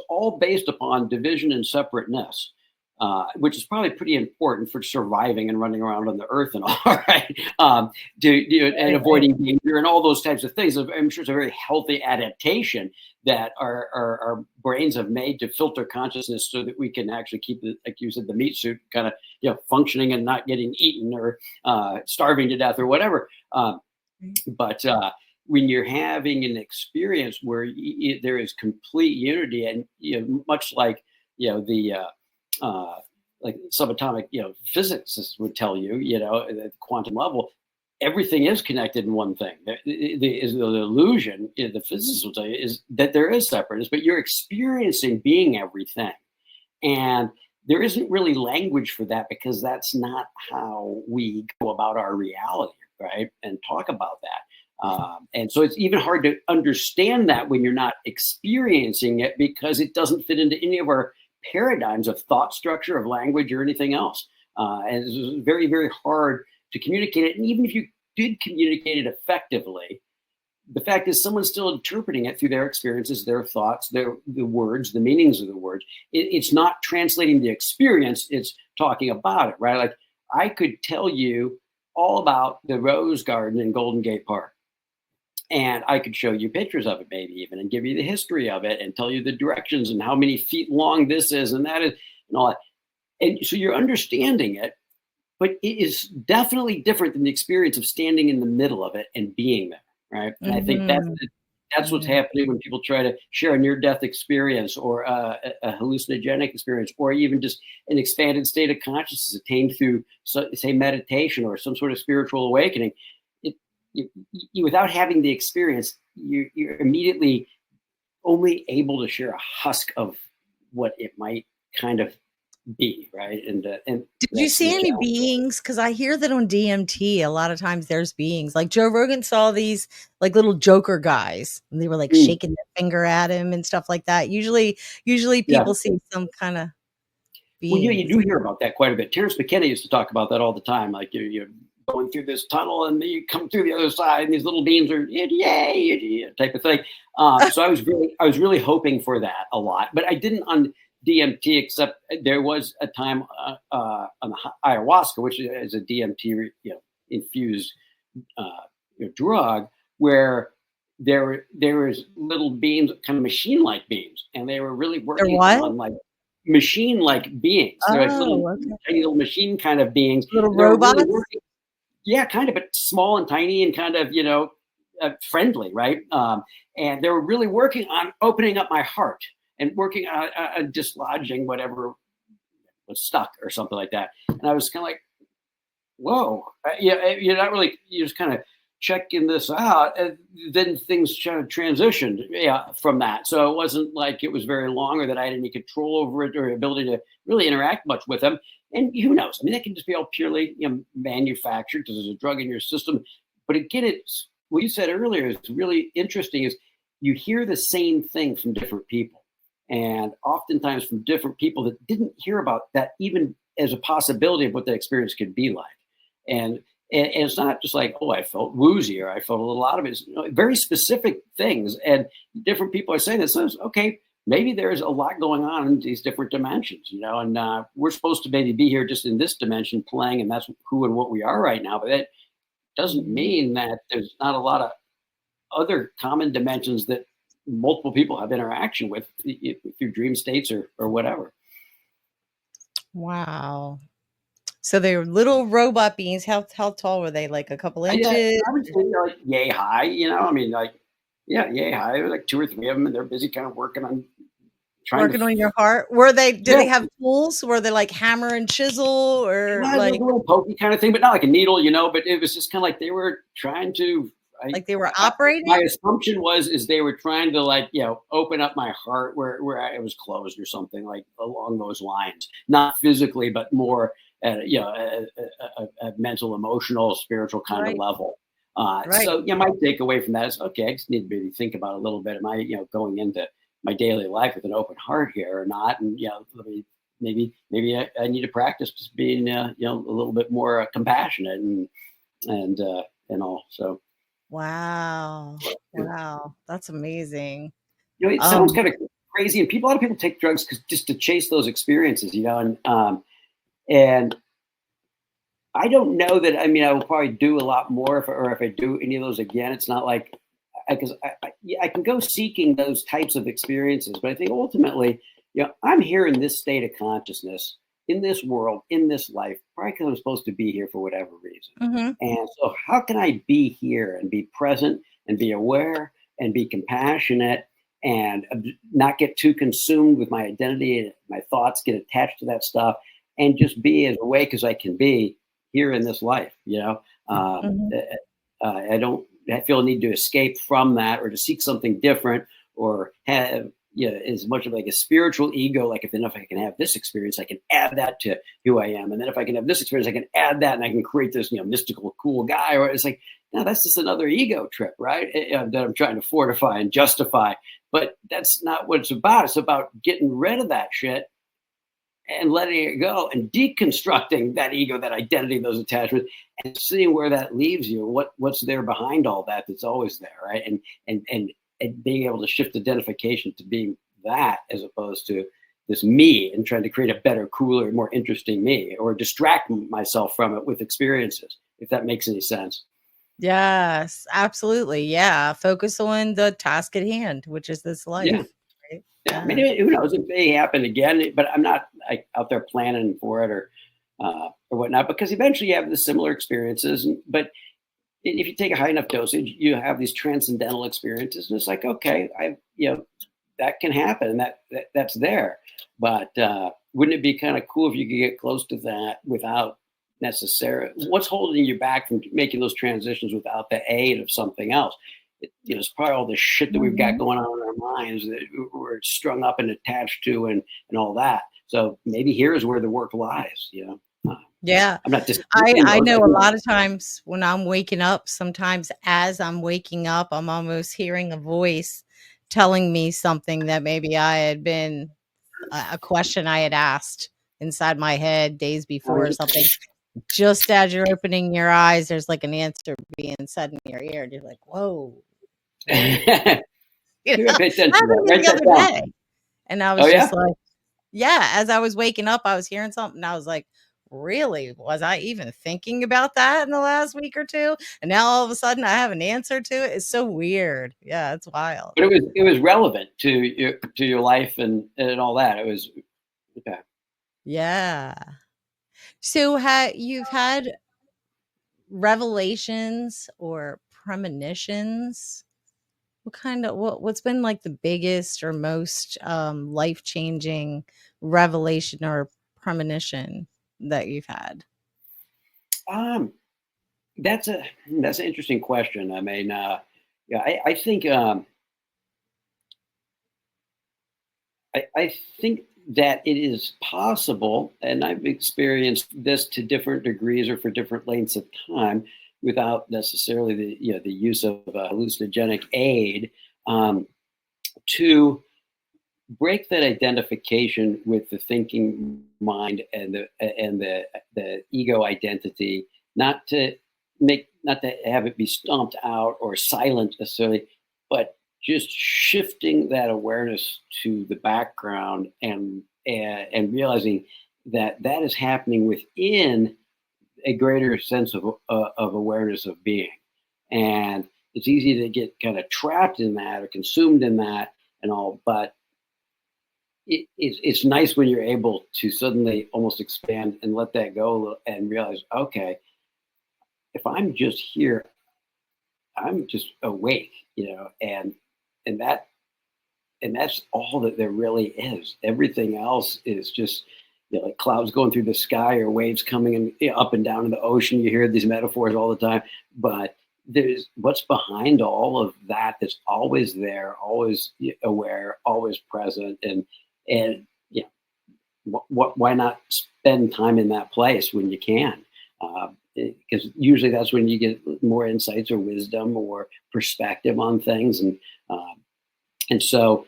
all based upon division and separateness, which is probably pretty important for surviving and running around on the earth and all, right? And Right, right. avoiding danger and all those types of things. I'm sure it's a very healthy adaptation that our brains have made to filter consciousness so that we can actually keep, like you said, the meat suit kind of functioning and not getting eaten or starving to death or whatever. Right. But when you're having an experience where there is complete unity, and much like the like subatomic physicists would tell you, at the quantum level, everything is connected in one thing. The illusion, the physicists will tell you, is that there is separateness, but you're experiencing being everything. And there isn't really language for that because that's not how we go about our reality, right? And talk about that. And so it's even hard to understand that when you're not experiencing it because it doesn't fit into any of our paradigms of thought structure, of language, or anything else. And it's very, very hard to communicate it. And even if you did communicate it effectively, the fact is someone's still interpreting it through their experiences, their thoughts, the words, the meanings of the words. It's not translating the experience, it's talking about it, right? Like I could tell you all about the rose garden in Golden Gate Park, and I could show you pictures of it, maybe even, and give you the history of it and tell you the directions and how many feet long this is and that is and all that. And so you're understanding it, but it is definitely different than the experience of standing in the middle of it and being there, right? And I think that's Mhm. that's what's Mhm. happening when people try to share a near-death experience or a hallucinogenic experience, or even just an expanded state of consciousness attained through, say, meditation or some sort of spiritual awakening. It, without having the experience, you're immediately only able to share a husk of what it might kind of be, right? And Did you that's see the any challenge. beings? Because I hear that on DMT, a lot of times there's beings. Like Joe Rogan saw these like little Joker guys, and they were like Mm, shaking their finger at him and stuff like that. Usually yeah. people see some kind of Well, you beings. do hear about that quite a bit. Terrence McKenna used to talk about that all the time. Like you're going through this tunnel and then you come through the other side, and these little beams are yay type of thing. So I was really hoping for that a lot, but I didn't on DMT. Except there was a time on the ayahuasca, which is a DMT infused drug, where there was little beams, kind of machine like beams, and they were really They're working what? on like machine-like beings. They're like little Oh, okay. tiny little machine kind of beings, Little and they were really robots? working. Yeah, kind of, but small and tiny and kind of friendly, right? And they were really working on opening up my heart and working on dislodging whatever was stuck or something like that. And I was kind of like, whoa, yeah, you're not really, you're just kind of checking this out. And then things kind of transitioned, yeah, from that. So it wasn't like it was very long or that I had any control over it or ability to really interact much with them. And who knows? I mean, that can just be all purely, manufactured because there's a drug in your system. But again, it's what you said earlier is really interesting is you hear the same thing from different people. And oftentimes from different people that didn't hear about that even as a possibility of what the experience could be like. And and it's not just like, oh, I felt woozy or I felt a little out of it. It's, very specific things, and different people are saying this. So okay, maybe there's a lot going on in these different dimensions, and we're supposed to maybe be here just in this dimension playing, and that's who and what we are right now. But that doesn't Mhm. mean that there's not a lot of other common dimensions that multiple people have interaction with through dream states or whatever. Wow. So they were little robot beings. How tall were they? Like a couple Yeah, inches? I would say they're like yay high, I mean, like, yeah, yay high. There were like two or three of them, and they're busy kind of working on trying to. Working on your heart? Were they did Yeah, they have tools? Were they like hammer and chisel or it was a little pokey kind of thing, but not like a needle, but it was just kind of like they were trying to. like they were My operating? assumption was is they were trying to like open up my heart where it was closed or something like along those lines, not physically, but more at a mental, emotional, spiritual kind of Right, level. right. So my takeaway from that is okay. I just need to maybe think about a little bit. Am I going into my daily life with an open heart here or not? And let me maybe I need to practice just being a little bit more compassionate and all. So Wow. Wow. That's amazing. it sounds Um, kind of crazy, and a lot of people take drugs just to chase those experiences, and I don't know that. I mean, I will probably do a lot more if I do any of those again. It's not like because yeah, I can go seeking those types of experiences, but I think ultimately, I'm here in this state of consciousness, in this world, in this life, probably because I'm supposed to be here for whatever reason. mhm. And so, how can I be here and be present and be aware and be compassionate and not get too consumed with my identity and my thoughts get attached to that stuff and just be as awake as I can be here in this life? Mhm. I don't I feel a need to escape from that or to seek something different or have as much of like a spiritual ego. Like if I can have this experience, I can add that to who I am, and then if I can have this experience, I can add that, and I can create this mystical cool guy. Or it's like no, that's just another ego trip, right? That I'm trying to fortify and justify. But that's not what it's about. It's about getting rid of that shit and letting it go and deconstructing that ego, that identity, those attachments, and seeing where that leaves you. What's there behind all that that's always there, right? And being able to shift identification to being that as opposed to this me and trying to create a better, cooler, more interesting me or distract myself from it with experiences, if that makes any sense. Yes, absolutely. Yeah. Focus on the task at hand, which is this Yeah. life. Right? Yeah, I mean, Yeah. who knows? It may happen again, but I'm not like out there planning for it or whatnot because eventually you have the similar experiences. But if you take a high enough dosage, you have these transcendental experiences, and it's like, okay, that can happen, and that's there. But wouldn't it be kind of cool if you could get close to that without necessarily? What's holding you back from making those transitions without the aid of something else? It's probably all the shit that we've got Mhm. going on in our minds that we're strung up and attached to, and all that. So maybe here is where the work lies. Yeah. I'm not I dismissing I those. know a lot of times when I'm waking up, sometimes as I'm waking up, I'm almost hearing a voice telling me something that maybe I had been a question I had asked inside my head days before or something. Just as you're opening your eyes, there's like an answer being said in your ear, and you're like, "Whoa, wait." Maybe pay attention to Happened that. to me Write the that other down. day, and I Oh was yeah. just like yeah, as I was waking up, I was hearing something, I was like, "Really? Was I even thinking about that in the last week or 2?" And now all of a sudden I have an answer to it. It's so weird. Yeah, it's wild. But it was relevant to your life and all that. It was okay. Yeah. So, you've had revelations or premonitions? What's been, like, the biggest or most, life-changing revelation or premonition that you've had? Um, that's an interesting question. I mean, yeah, I think I think that it is possible, and I've experienced this to different degrees or for different lengths of time, without necessarily the use of a hallucinogenic aid, um, to break that identification with the thinking mind and the ego identity, not to have it be stomped out or silent necessarily, but just shifting that awareness to the background, and realizing that that is happening within a greater sense of awareness of being. And it's easy to get kind of trapped in that or consumed in that and all, but it's nice when you're able to suddenly almost expand and let that go a little and realize, okay, if I'm just here, I'm just awake, and that and that's all that there really is. Everything else is just, like clouds going through the sky or waves coming in, up and down in the ocean. You hear these metaphors all the time, but there's what's behind all of that that's always there, always aware, always present, and yeah, why not spend time in that place when you can? Because usually that's when you get more insights or wisdom or perspective on things, and so,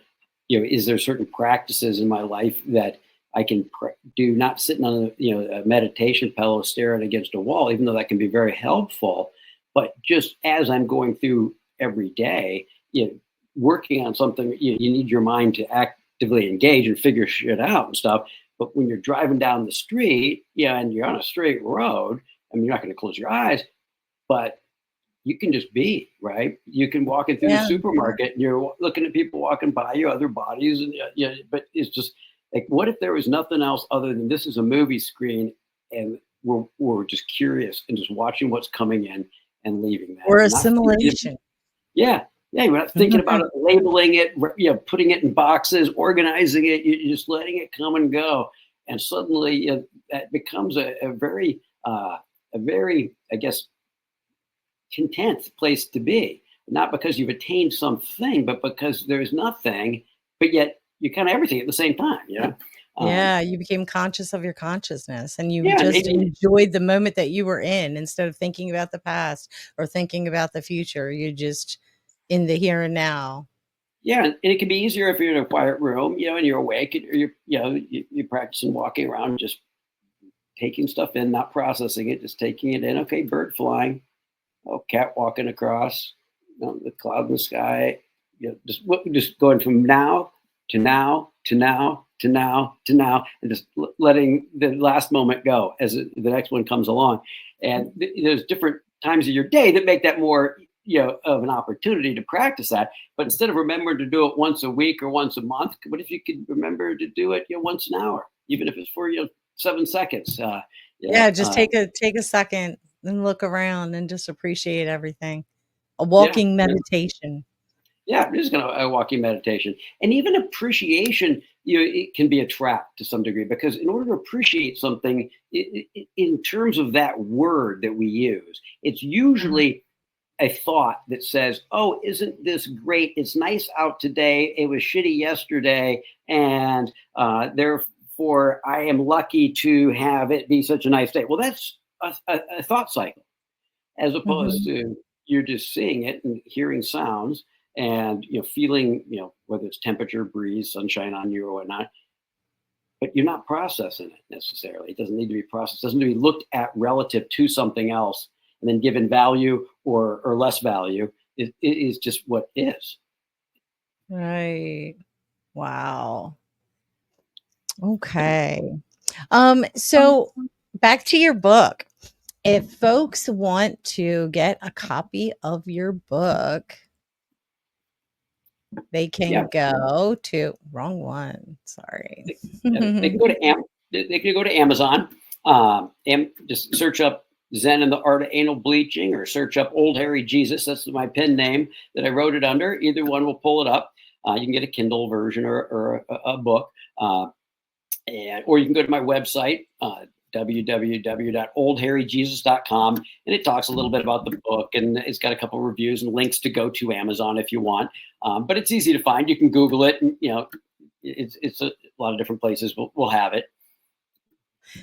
is there certain practices in my life that I can do, not sitting on a meditation pillow staring against a wall, even though that can be very helpful, but just as I'm going through every day, working on something, you need your mind to actively engage and figure shit out and stuff. But when you're driving down the street, and you're on a straight road, I mean, you're not going to close your eyes, but you can just be, right. You can walk in through the Yeah. supermarket and you're looking at people walking by you, other bodies, and but it's just like, what if there was nothing else other than this is a movie screen, and we're just curious and just watching what's coming in and leaving that. Or We're not thinking, assimilation. yeah, yeah, we're not thinking about it, labeling it, putting it in boxes, organizing it. You're just letting it come and go, and suddenly that becomes a very, I guess, content place to be, not because you've attained something, but because there's nothing, but yet you're kind of everything at the same time, um, Yeah, you became conscious of your consciousness, and you yeah, just enjoyed the moment that you were in instead of thinking about the past or thinking about the future. You're just in the here and now. yeah, and it can be easier if you're in a quiet room, and you're awake, or you're practicing walking around, just taking stuff in, not processing it, just taking it in. Okay, bird flying, oh, cat walking across, the cloud in the sky. Just going from now to now to now to now to now, and just letting the last moment go as the next one comes along. And there's different times of your day that make that more, of an opportunity to practice that. But instead of remembering to do it once a week or once a month, what if you could remember to do it, once an hour, even if it's for 7 seconds? You know, Yeah, just uh, take a second and look around and just appreciate everything. A yeah. walking meditation. Yeah, I'm just going to a walking meditation, and even appreciation. It can be a trap to some degree, because in order to appreciate something, in terms of that word that we use, it's Mhm. usually a thought that says, "Oh, isn't this great? It's nice out today. It was shitty yesterday, and therefore I am lucky to have it be such a nice day." Well, that's a thought cycle, as opposed Mhm. to you're just seeing it and hearing sounds, and feeling, whether it's temperature, breeze, sunshine on you or whatnot, but you're not processing it necessarily. It doesn't need to be processed. It doesn't need to be looked at relative to something else and then given value or less value. It is just what is. Right. Wow. Okay. So back to your book. If folks want to get a copy of your book, they can Yeah, go to wrong one. Sorry. they can go to they can go to Amazon, and just search up Zen and the Art of Anal Bleaching, or search up Old Harry Jesus. That's my pen name that I wrote it under. Either one will pull it up. You can get a Kindle version or a book, or you can go to my website, www.oldhairyjesus.com, and it talks a little bit about the book, and it's got a couple of reviews and links to go to Amazon if you want. But it's easy to find. You can Google it, and it's a lot of different places will have it.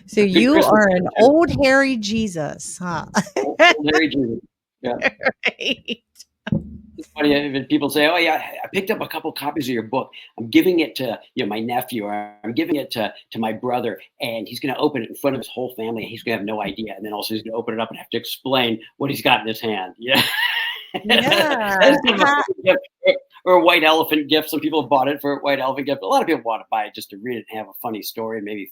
So A good you Christmas are an gift too. old hairy Jesus, huh? Old Hairy Jesus. Yeah. Right. It's funny when people say, "Oh yeah, I picked up a couple copies of your book. I'm giving it to my nephew, or I'm giving it to my brother, and he's going to open it in front of his whole family. And he's going to have no idea, and then also he's going to open it up and have to explain what he's got in his hand." Yeah, Yeah. that's kind of a funny gift, or a white elephant gift. Some people have bought it for a white elephant gift. A lot of people want to buy it just to read it and have a funny story, and maybe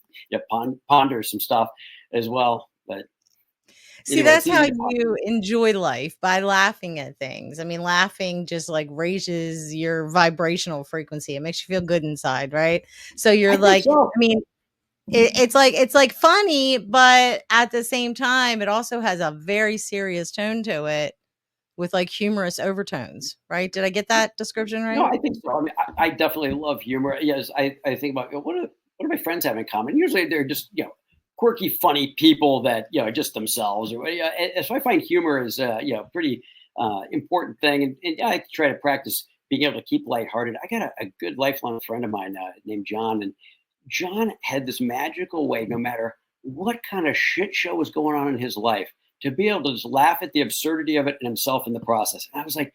ponder some stuff as well. But See, anyway, that's it's how easy to find. you enjoy life, by laughing at things. I mean, laughing just like raises your vibrational frequency. It makes you feel good inside, right? So you're I think like, so. I mean, it's like funny, but at the same time, it also has a very serious tone to it with like humorous overtones, right? Did I get that description No, right? I think so. I mean, I definitely love humor. Yes, I think about what do my friends have in common? Usually, they're just quirky, funny people that just themselves. Or so I find humor is pretty important thing, and I try to practice being able to keep lighthearted. I got a good lifelong friend of mine named John, and John had this magical way, no matter what kind of shit show was going on in his life, to be able to just laugh at the absurdity of it and himself in the process. And I was like,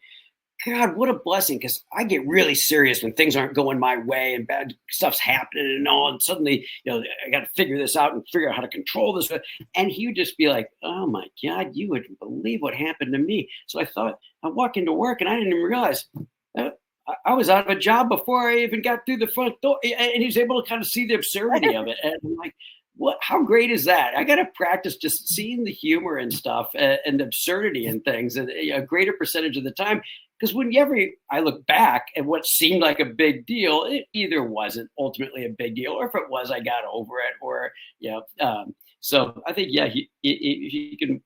God, what a blessing! Because I get really serious when things aren't going my way and bad stuff's happening and all, and suddenly, I got to figure this out and figure out how to control this. And he would just be like, "Oh my God, you wouldn't believe what happened to me." So I thought I walked into work and I didn't even realize I was out of a job before I even got through the front door. And he was able to kind of see the absurdity of it. And I'm like, what? How great is that? I got to practice just seeing the humor and stuff and the absurdity and things a greater percentage of the time. Because whenever I look back at what seemed like a big deal, it either wasn't ultimately a big deal, or if it was, I got over it. Or so I think if you can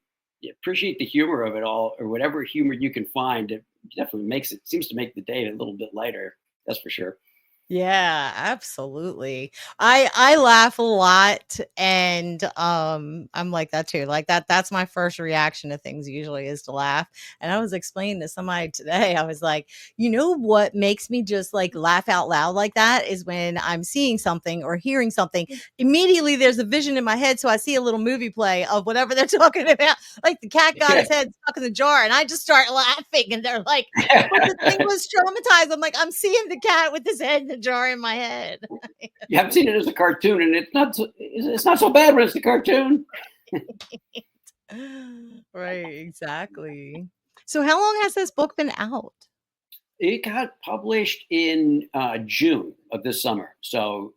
appreciate the humor of it all, or whatever humor you can find, it definitely seems to make the day a little bit lighter. That's for sure. Yeah, absolutely. I laugh a lot, and I'm like that too. Like that's my first reaction to things usually, is to laugh. And I was explaining to somebody today, I was like, you know what makes me just like laugh out loud like that is when I'm seeing something or hearing something. Immediately there's a vision in my head, so I see a little movie play of whatever they're talking about. Like the cat got Yeah. his head stuck in the jar, and I just start laughing, and they're like, but the thing was traumatized. I'm like, I'm seeing the cat with his head in the jar in my head. You haven't seen it as a cartoon, and it's not so bad when it's a cartoon. Right, exactly. So how long has this book been out? It got published in June of this summer, so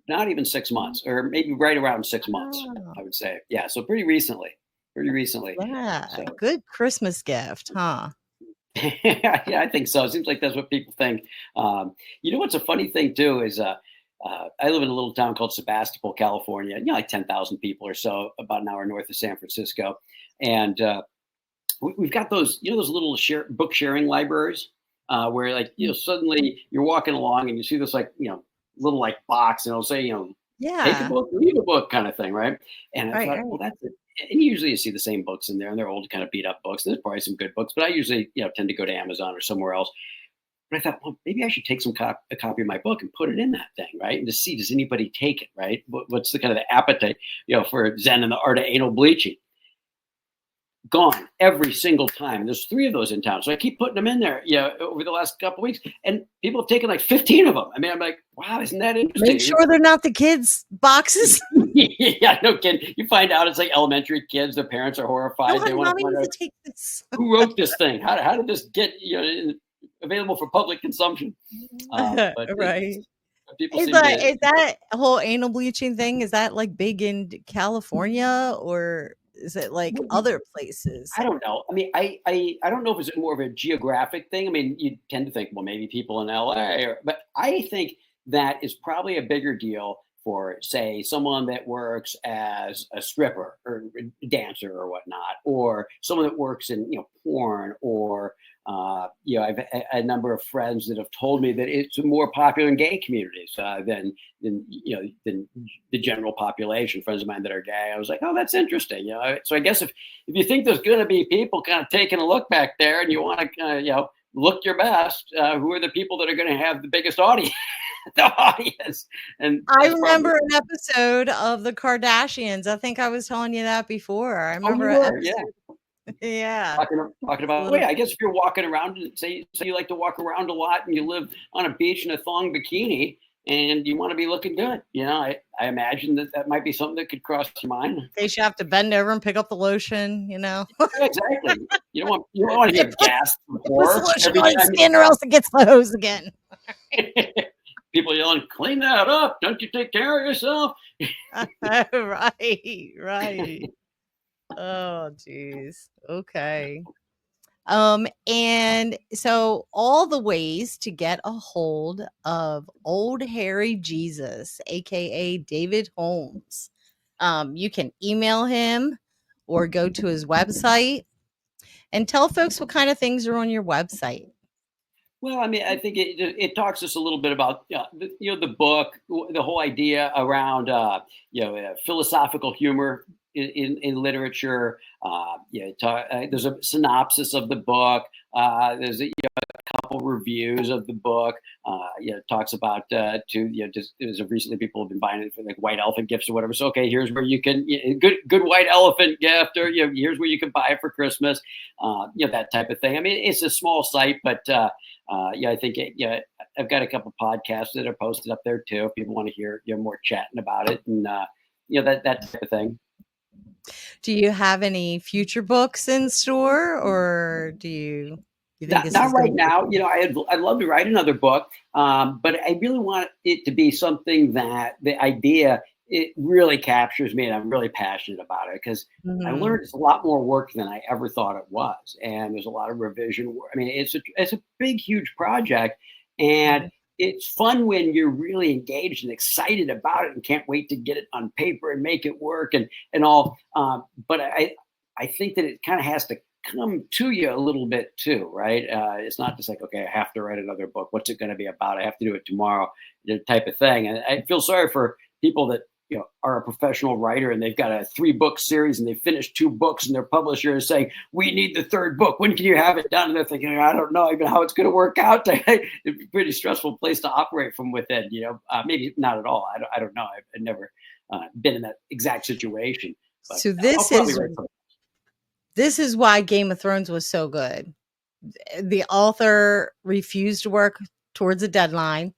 not even 6 months, or maybe right around 6 months, Oh, I would say. Yeah, so pretty recently, pretty recently. yeah, So good Christmas gift, huh? yeah, I think so. It seems like that's what people think. What's a funny thing too is I live in a little town called Sebastopol, California. Like 10,000 people or so, about an hour north of San Francisco, and we've got those little book sharing libraries where like suddenly you're walking along and you see this like little like box, and it'll say take a Yeah, book, read a book, kind of thing, right? And I right, thought, right. well, that's it. And usually you see the same books in there, and they're old, kind of beat up books. There's probably some good books, but I usually tend to go to Amazon or somewhere else. But I thought, well, maybe I should take a copy of my book and put it in that thing, right? And to see, does anybody take it, right? What's the kind of the appetite, for Zen and the Art of Anal Bleaching? Gone every single time. And there's 3 of those in town. So I keep putting them in there, over the last couple of weeks. And people have taken like 15 of them. I mean, I'm like, wow, isn't that Make interesting? sure they're not the kids' boxes. Yeah, no kidding. You find out it's like elementary kids. Their parents are No, horrified. They honey, want to mommy find needs out to take this. who wrote this thing. How did this get available for public consumption? But Right. people Is seem that to. is that whole anal bleaching thing, is that, like, big in California, or is it, like, other places? I don't know. I mean, I don't know if it's more of a geographic thing. I mean, you tend to think, well, maybe people in LA, but I think that is probably a bigger deal for, say, someone that works as a stripper or a dancer or whatnot, or someone that works in porn, or I've a number of friends that have told me that it's more popular in gay communities than the general population. Friends of mine that are gay, I was like, oh, that's interesting. So I guess if you think there's going to be people kind of taking a look back there, and you want to look your best, who are the people that are going to have the biggest audience? The audience, and I that's probably. remember an episode of the Kardashians. I think I was telling you that before. I Oh, remember you an were, yeah. episode. Yeah. Talking A about, little well, yeah, I guess if you're walking around and say you like to walk around a lot and you live on a beach in a thong bikini and you want to be looking good, I imagine that might be something that could cross your mind. in case you have to bend over and pick up the lotion, Yeah, exactly. You don't want to get gassed from Put the horror lotion every on your time. skin or else it gets the hose again. People yelling, "Clean that up! Don't you take care of yourself?" Right. Oh, geez. Okay. And so all the ways to get a hold of old hairy Jesus, aka David Holmes. You can email him or go to his website and tell folks what kind of things are on your website. Well, I mean, I think it talks just a little bit about the book, the whole idea around philosophical humor in literature. There's a synopsis of the book. There's a couple reviews of the book. It talks about just as of recently people have been buying it for like white elephant gifts or whatever. So okay, here's where you can good white elephant gift, or here's where you can buy it for Christmas. That type of thing. I mean, it's a small site, but I think I've got a couple podcasts that are posted up there too. If people want to hear more chatting about it, and that type of thing. Do you have any future books in store, or do you think this Not is going right to be now. I'd love to write another book, but I really want it to be something that the idea it really captures me, and I'm really passionate about it because I Mhm. learned it's a lot more work than I ever thought it was, and there's a lot of revision work. I mean, it's a big, huge project, and Mhm. it's fun when you're really engaged and excited about it and can't wait to get it on paper and make it work and all. But I think that it kind of has to come to you a little bit too, right? It's not just like, okay, I have to write another book. What's it going to be about? I have to do it tomorrow, type of thing. And I feel sorry for people that are a professional writer and they've got a 3-book series and they finished 2 books and their publisher is saying, we need the 3rd book. When can you have it done? And they're thinking, I don't know even how it's going to work out. It's a pretty stressful place to operate from within. Maybe not at all. I don't know. I've never been in that exact situation, but So I'll probably write something. this is why Game of Thrones was so good. The author refused to work towards a deadline,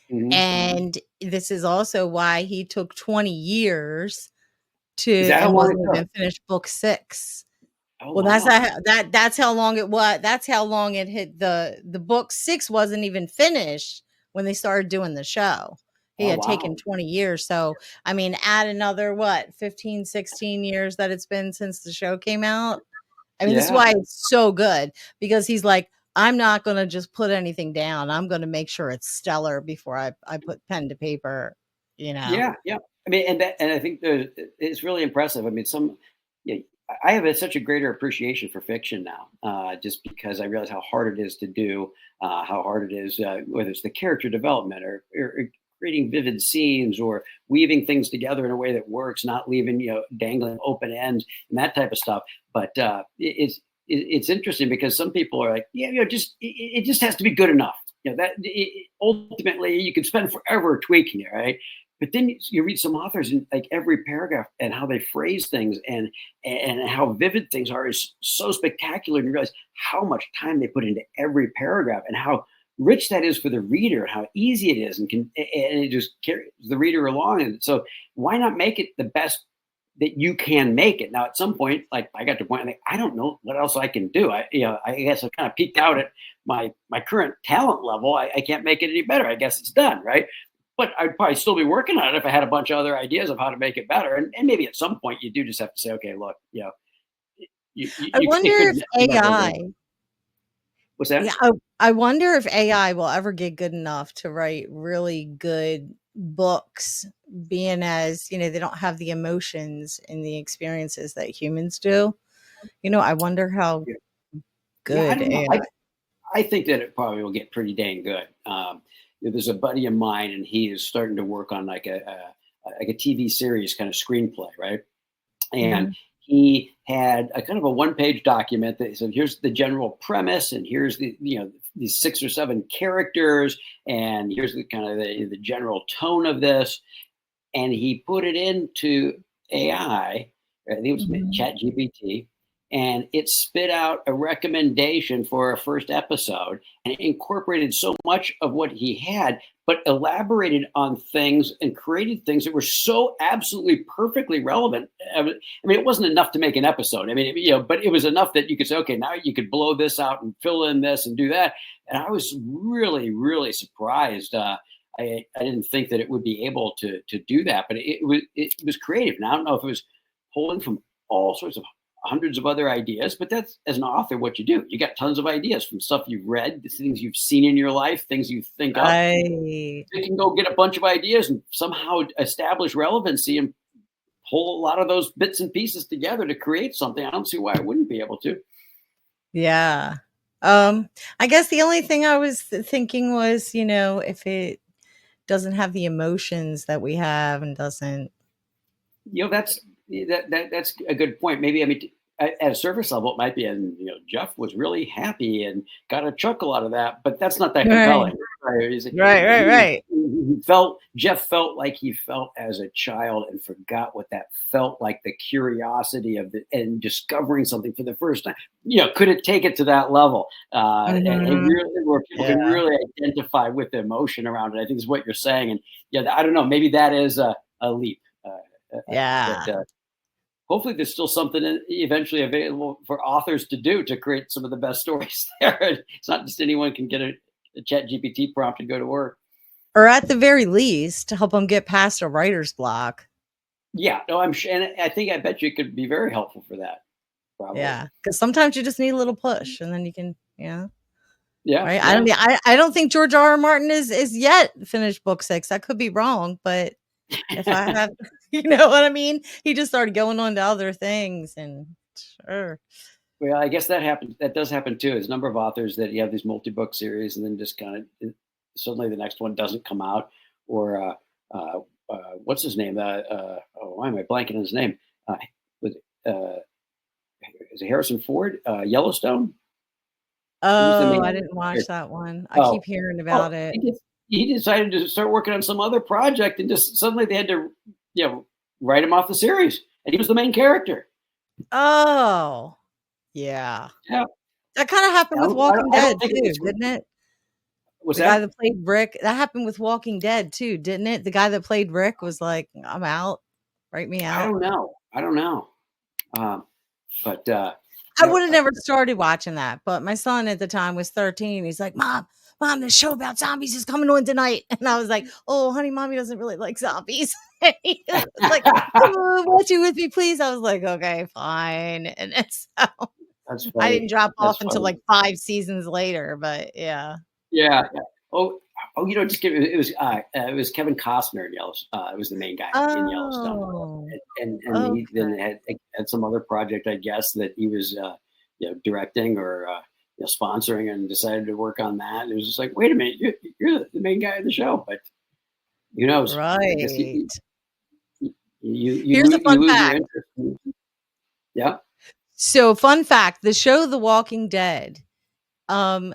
Mm-hmm. and this is also why he took 20 years to Is that how and long it wasn't took? even finished book 6. Oh, Well, wow. that's how long it was. That's how long it hit. The book 6 wasn't even finished when they started doing the show. He Oh, had taken wow. 20 years. So, I mean, add another what, 15, 16 years that it's been since the show came out. I mean, this is Yeah. why it's so good because he's like, I'm not going to just put anything down. I'm going to make sure it's stellar before I put pen to paper, you know. Yeah. Yeah. I mean, and I think it's really impressive. I mean, yeah, I have such a greater appreciation for fiction now, just because I realize how hard it is to do, how hard it is, whether it's the character development or creating vivid scenes or weaving things together in a way that works, not leaving, dangling open ends and that type of stuff. But it's interesting because some people are like, yeah, it just has to be good enough. Ultimately you can spend forever tweaking it, right? But then you read some authors and like every paragraph and how they phrase things and how vivid things are is so spectacular. And you realize how much time they put into every paragraph and how rich that is for the reader and how easy it is and it just carries the reader along. And so why not make it the best that you can make it? Now, at some point, like I got to the point, like, I don't know what else I can do. I guess I kind of peaked out at my current talent level. I can't make it any better. I guess it's done, right? But I'd probably still be working on it if I had a bunch of other ideas of how to make it better. And maybe at some point you do just have to say, okay, look, I wonder it could if never live. AI What's that? Yeah, I wonder if AI will ever get good enough to write really good books, being as, they don't have the emotions and the experiences that humans do. I wonder how Yeah, yeah, I good don't know. AI. I think that it probably will get pretty dang good. There's a buddy of mine, and he is starting to work on like a TV series kind of screenplay, right? And Mhm. he had a kind of a one-page document that said, here's the general premise, and here's these 6 or 7 characters, and here's the kind of the general tone of this. And he put it into AI. I think it was Mhm. Chat GPT, and it spit out a recommendation for a first episode, and it incorporated so much of what he had, but elaborated on things and created things that were so absolutely perfectly relevant. I mean, it wasn't enough to make an episode. I mean, but it was enough that you could say, okay, now you could blow this out and fill in this and do that. And I was really, really surprised. I didn't think that it would be able to do that, but it was creative. And I don't know if it was pulling from all sorts of hundreds of other ideas, but that's, as an author, what you do. You got tons of ideas from stuff you've read, the things you've seen in your life, things you think of. Right. You can go get a bunch of ideas and somehow establish relevancy and pull a lot of those bits and pieces together to create something. I don't see why I wouldn't be able to. Yeah. Um, I guess the only thing I was thinking was, if it doesn't have the emotions that we have and doesn't. That's that's a good point. Maybe, I mean, at a surface level, it might be, and Jeff was really happy and got a chuckle out of that, but that's not that Right. compelling. Right? Right, right, right. He felt Jeff felt like he felt as a child and forgot what that felt like, the curiosity of the and discovering something for the first time. Could it take it to that level? And Mhm. really, where people Yeah. can really identify with the emotion around it. I think is what you're saying. And yeah, I don't know. Maybe that is a leap. But Yeah. hopefully there's still something eventually available for authors to do to create some of the best stories there. It's not just anyone can get a chat GPT prompt and go to work. Or at the very least, to help them get past a writer's block. Yeah, no, I'm sure. And I bet you it could be very helpful for that, probably. Yeah, because sometimes you just need a little push, and then you can, Yeah, right? I don't yeah. I don't think George R.R. Martin is yet finished book 6. I could be wrong, but if I have you know what I mean? He just started going on to other things and sure. Well, I guess that happens. That does happen too. There's a number of authors that you have these multi-book series, and then just kind of suddenly the next one doesn't come out, or what's his name? Oh, why am I blanking on his name? Was is it Harrison Ford? Yellowstone. Who's the Oh, I main didn't watch character? that one. I Oh, keep hearing oh, about it. he decided to start working on some other project, and just suddenly they had to, write him off the series, and he was the main character. Oh, yeah. Yeah, That kinda happened with Walking I don't Dead think too, it's didn't it? what's The guy that? that played Rick that happened with Walking Dead too, didn't it? The guy that played Rick was like, "I'm out. Write me I out." don't know. I don't know. Um, but I you know, woulda never started watching that, but my son at the time was 13. He's like, Mom, this show about zombies is coming on tonight." And I was like, "Oh, honey, mommy doesn't really like zombies." And he was like, "Come on, watch it with me, please." I was like, "Okay, fine." And it's so that's I funny. didn't drop That's off until funny. like 5 seasons later, but yeah. Yeah. Yeah. Oh, just give it was Kevin Costner in Yellowstone. It was the main guy in Yellowstone, Oh, and he okay. then had some other project, I guess, that he was directing or sponsoring, and decided to work on that. It was just like, wait a minute, you're the main guy of the show, but who knows? I guess Right. Here's a you fun lose your fact. interest. Yeah, So, fun fact, the show The Walking Dead, um,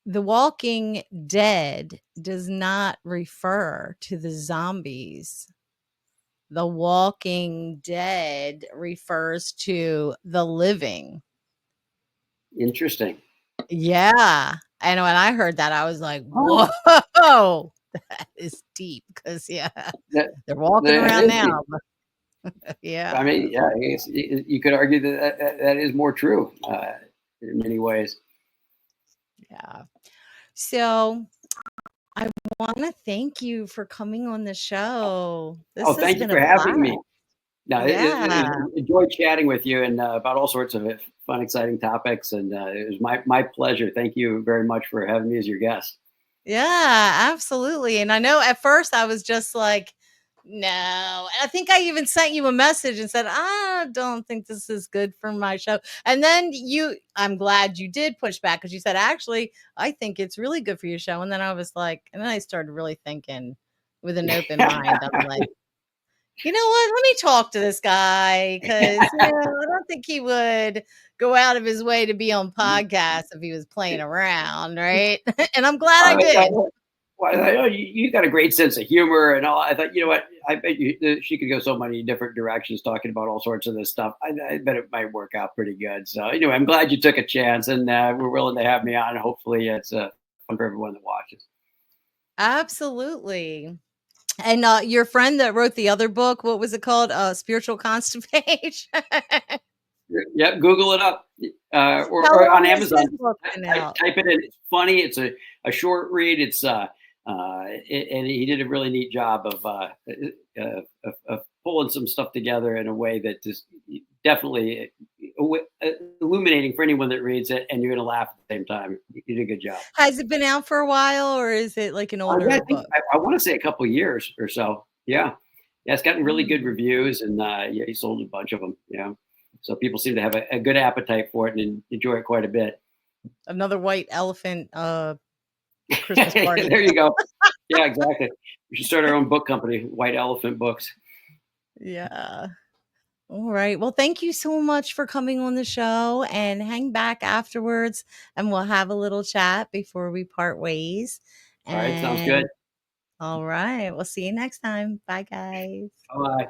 The Walking Dead does not refer to the zombies. The Walking Dead refers to the living. interesting. Yeah. And when I heard that, I was like, Oh, "Whoa, that is deep." Because yeah, that they're walking that around is now. deep. I Yeah, mean, yeah, I guess you could argue that is more true in many ways. yeah. So, I wanna thank you for coming on the show. Oh, This has thank you been for a having blast. me. No, Yeah. enjoyed chatting with you, and about all sorts of fun, exciting topics. And it was my pleasure. Thank you very much for having me as your guest. Yeah, absolutely, and I know at first I was just like, No, I think I even sent you a message and said, "I don't think this is good for my show." And then I'm glad you did push back because you said, "Actually, I think it's really good for your show." And then I was like, and then I started really thinking with an open mind. I'm like, you know what? Let me talk to this guy because I don't think he would go out of his way to be on podcasts if he was playing around, right? And I'm glad I I, I, did. well, I know you got a great sense of humor and all. I thought, you know what? I bet she could go so many different directions talking about all sorts of this stuff. I bet it might work out pretty good. So anyway, I'm glad you took a chance and we're willing to have me on. Hopefully, it's fun for everyone that watches. Absolutely. And your friend that wrote the other book, what was it called? Spiritual Constipation. Yep, Google it up How or on long has Amazon. his book been out? Type it in. It's funny. It's a short read. And he did a really neat job of pulling some stuff together in a way that is definitely illuminating for anyone that reads it, and you're going to laugh at the same time. You did a good job. Has it been out for a while, or is it like an Yeah, older I think book? I want to say a couple years or so. Yeah, yeah, it's gotten really good Mm. reviews, and yeah, he sold a bunch of them. Yeah, so people seem to have a good appetite for it and enjoy it quite a bit. Another white elephant Christmas party. There you go. Yeah, exactly. We should start our own book company, White Elephant Books. Yeah. All right. Well, thank you so much for coming on the show and hang back afterwards and we'll have a little chat before we part ways. All right, sounds good. And all right. We'll see you next time. Bye, guys. Bye.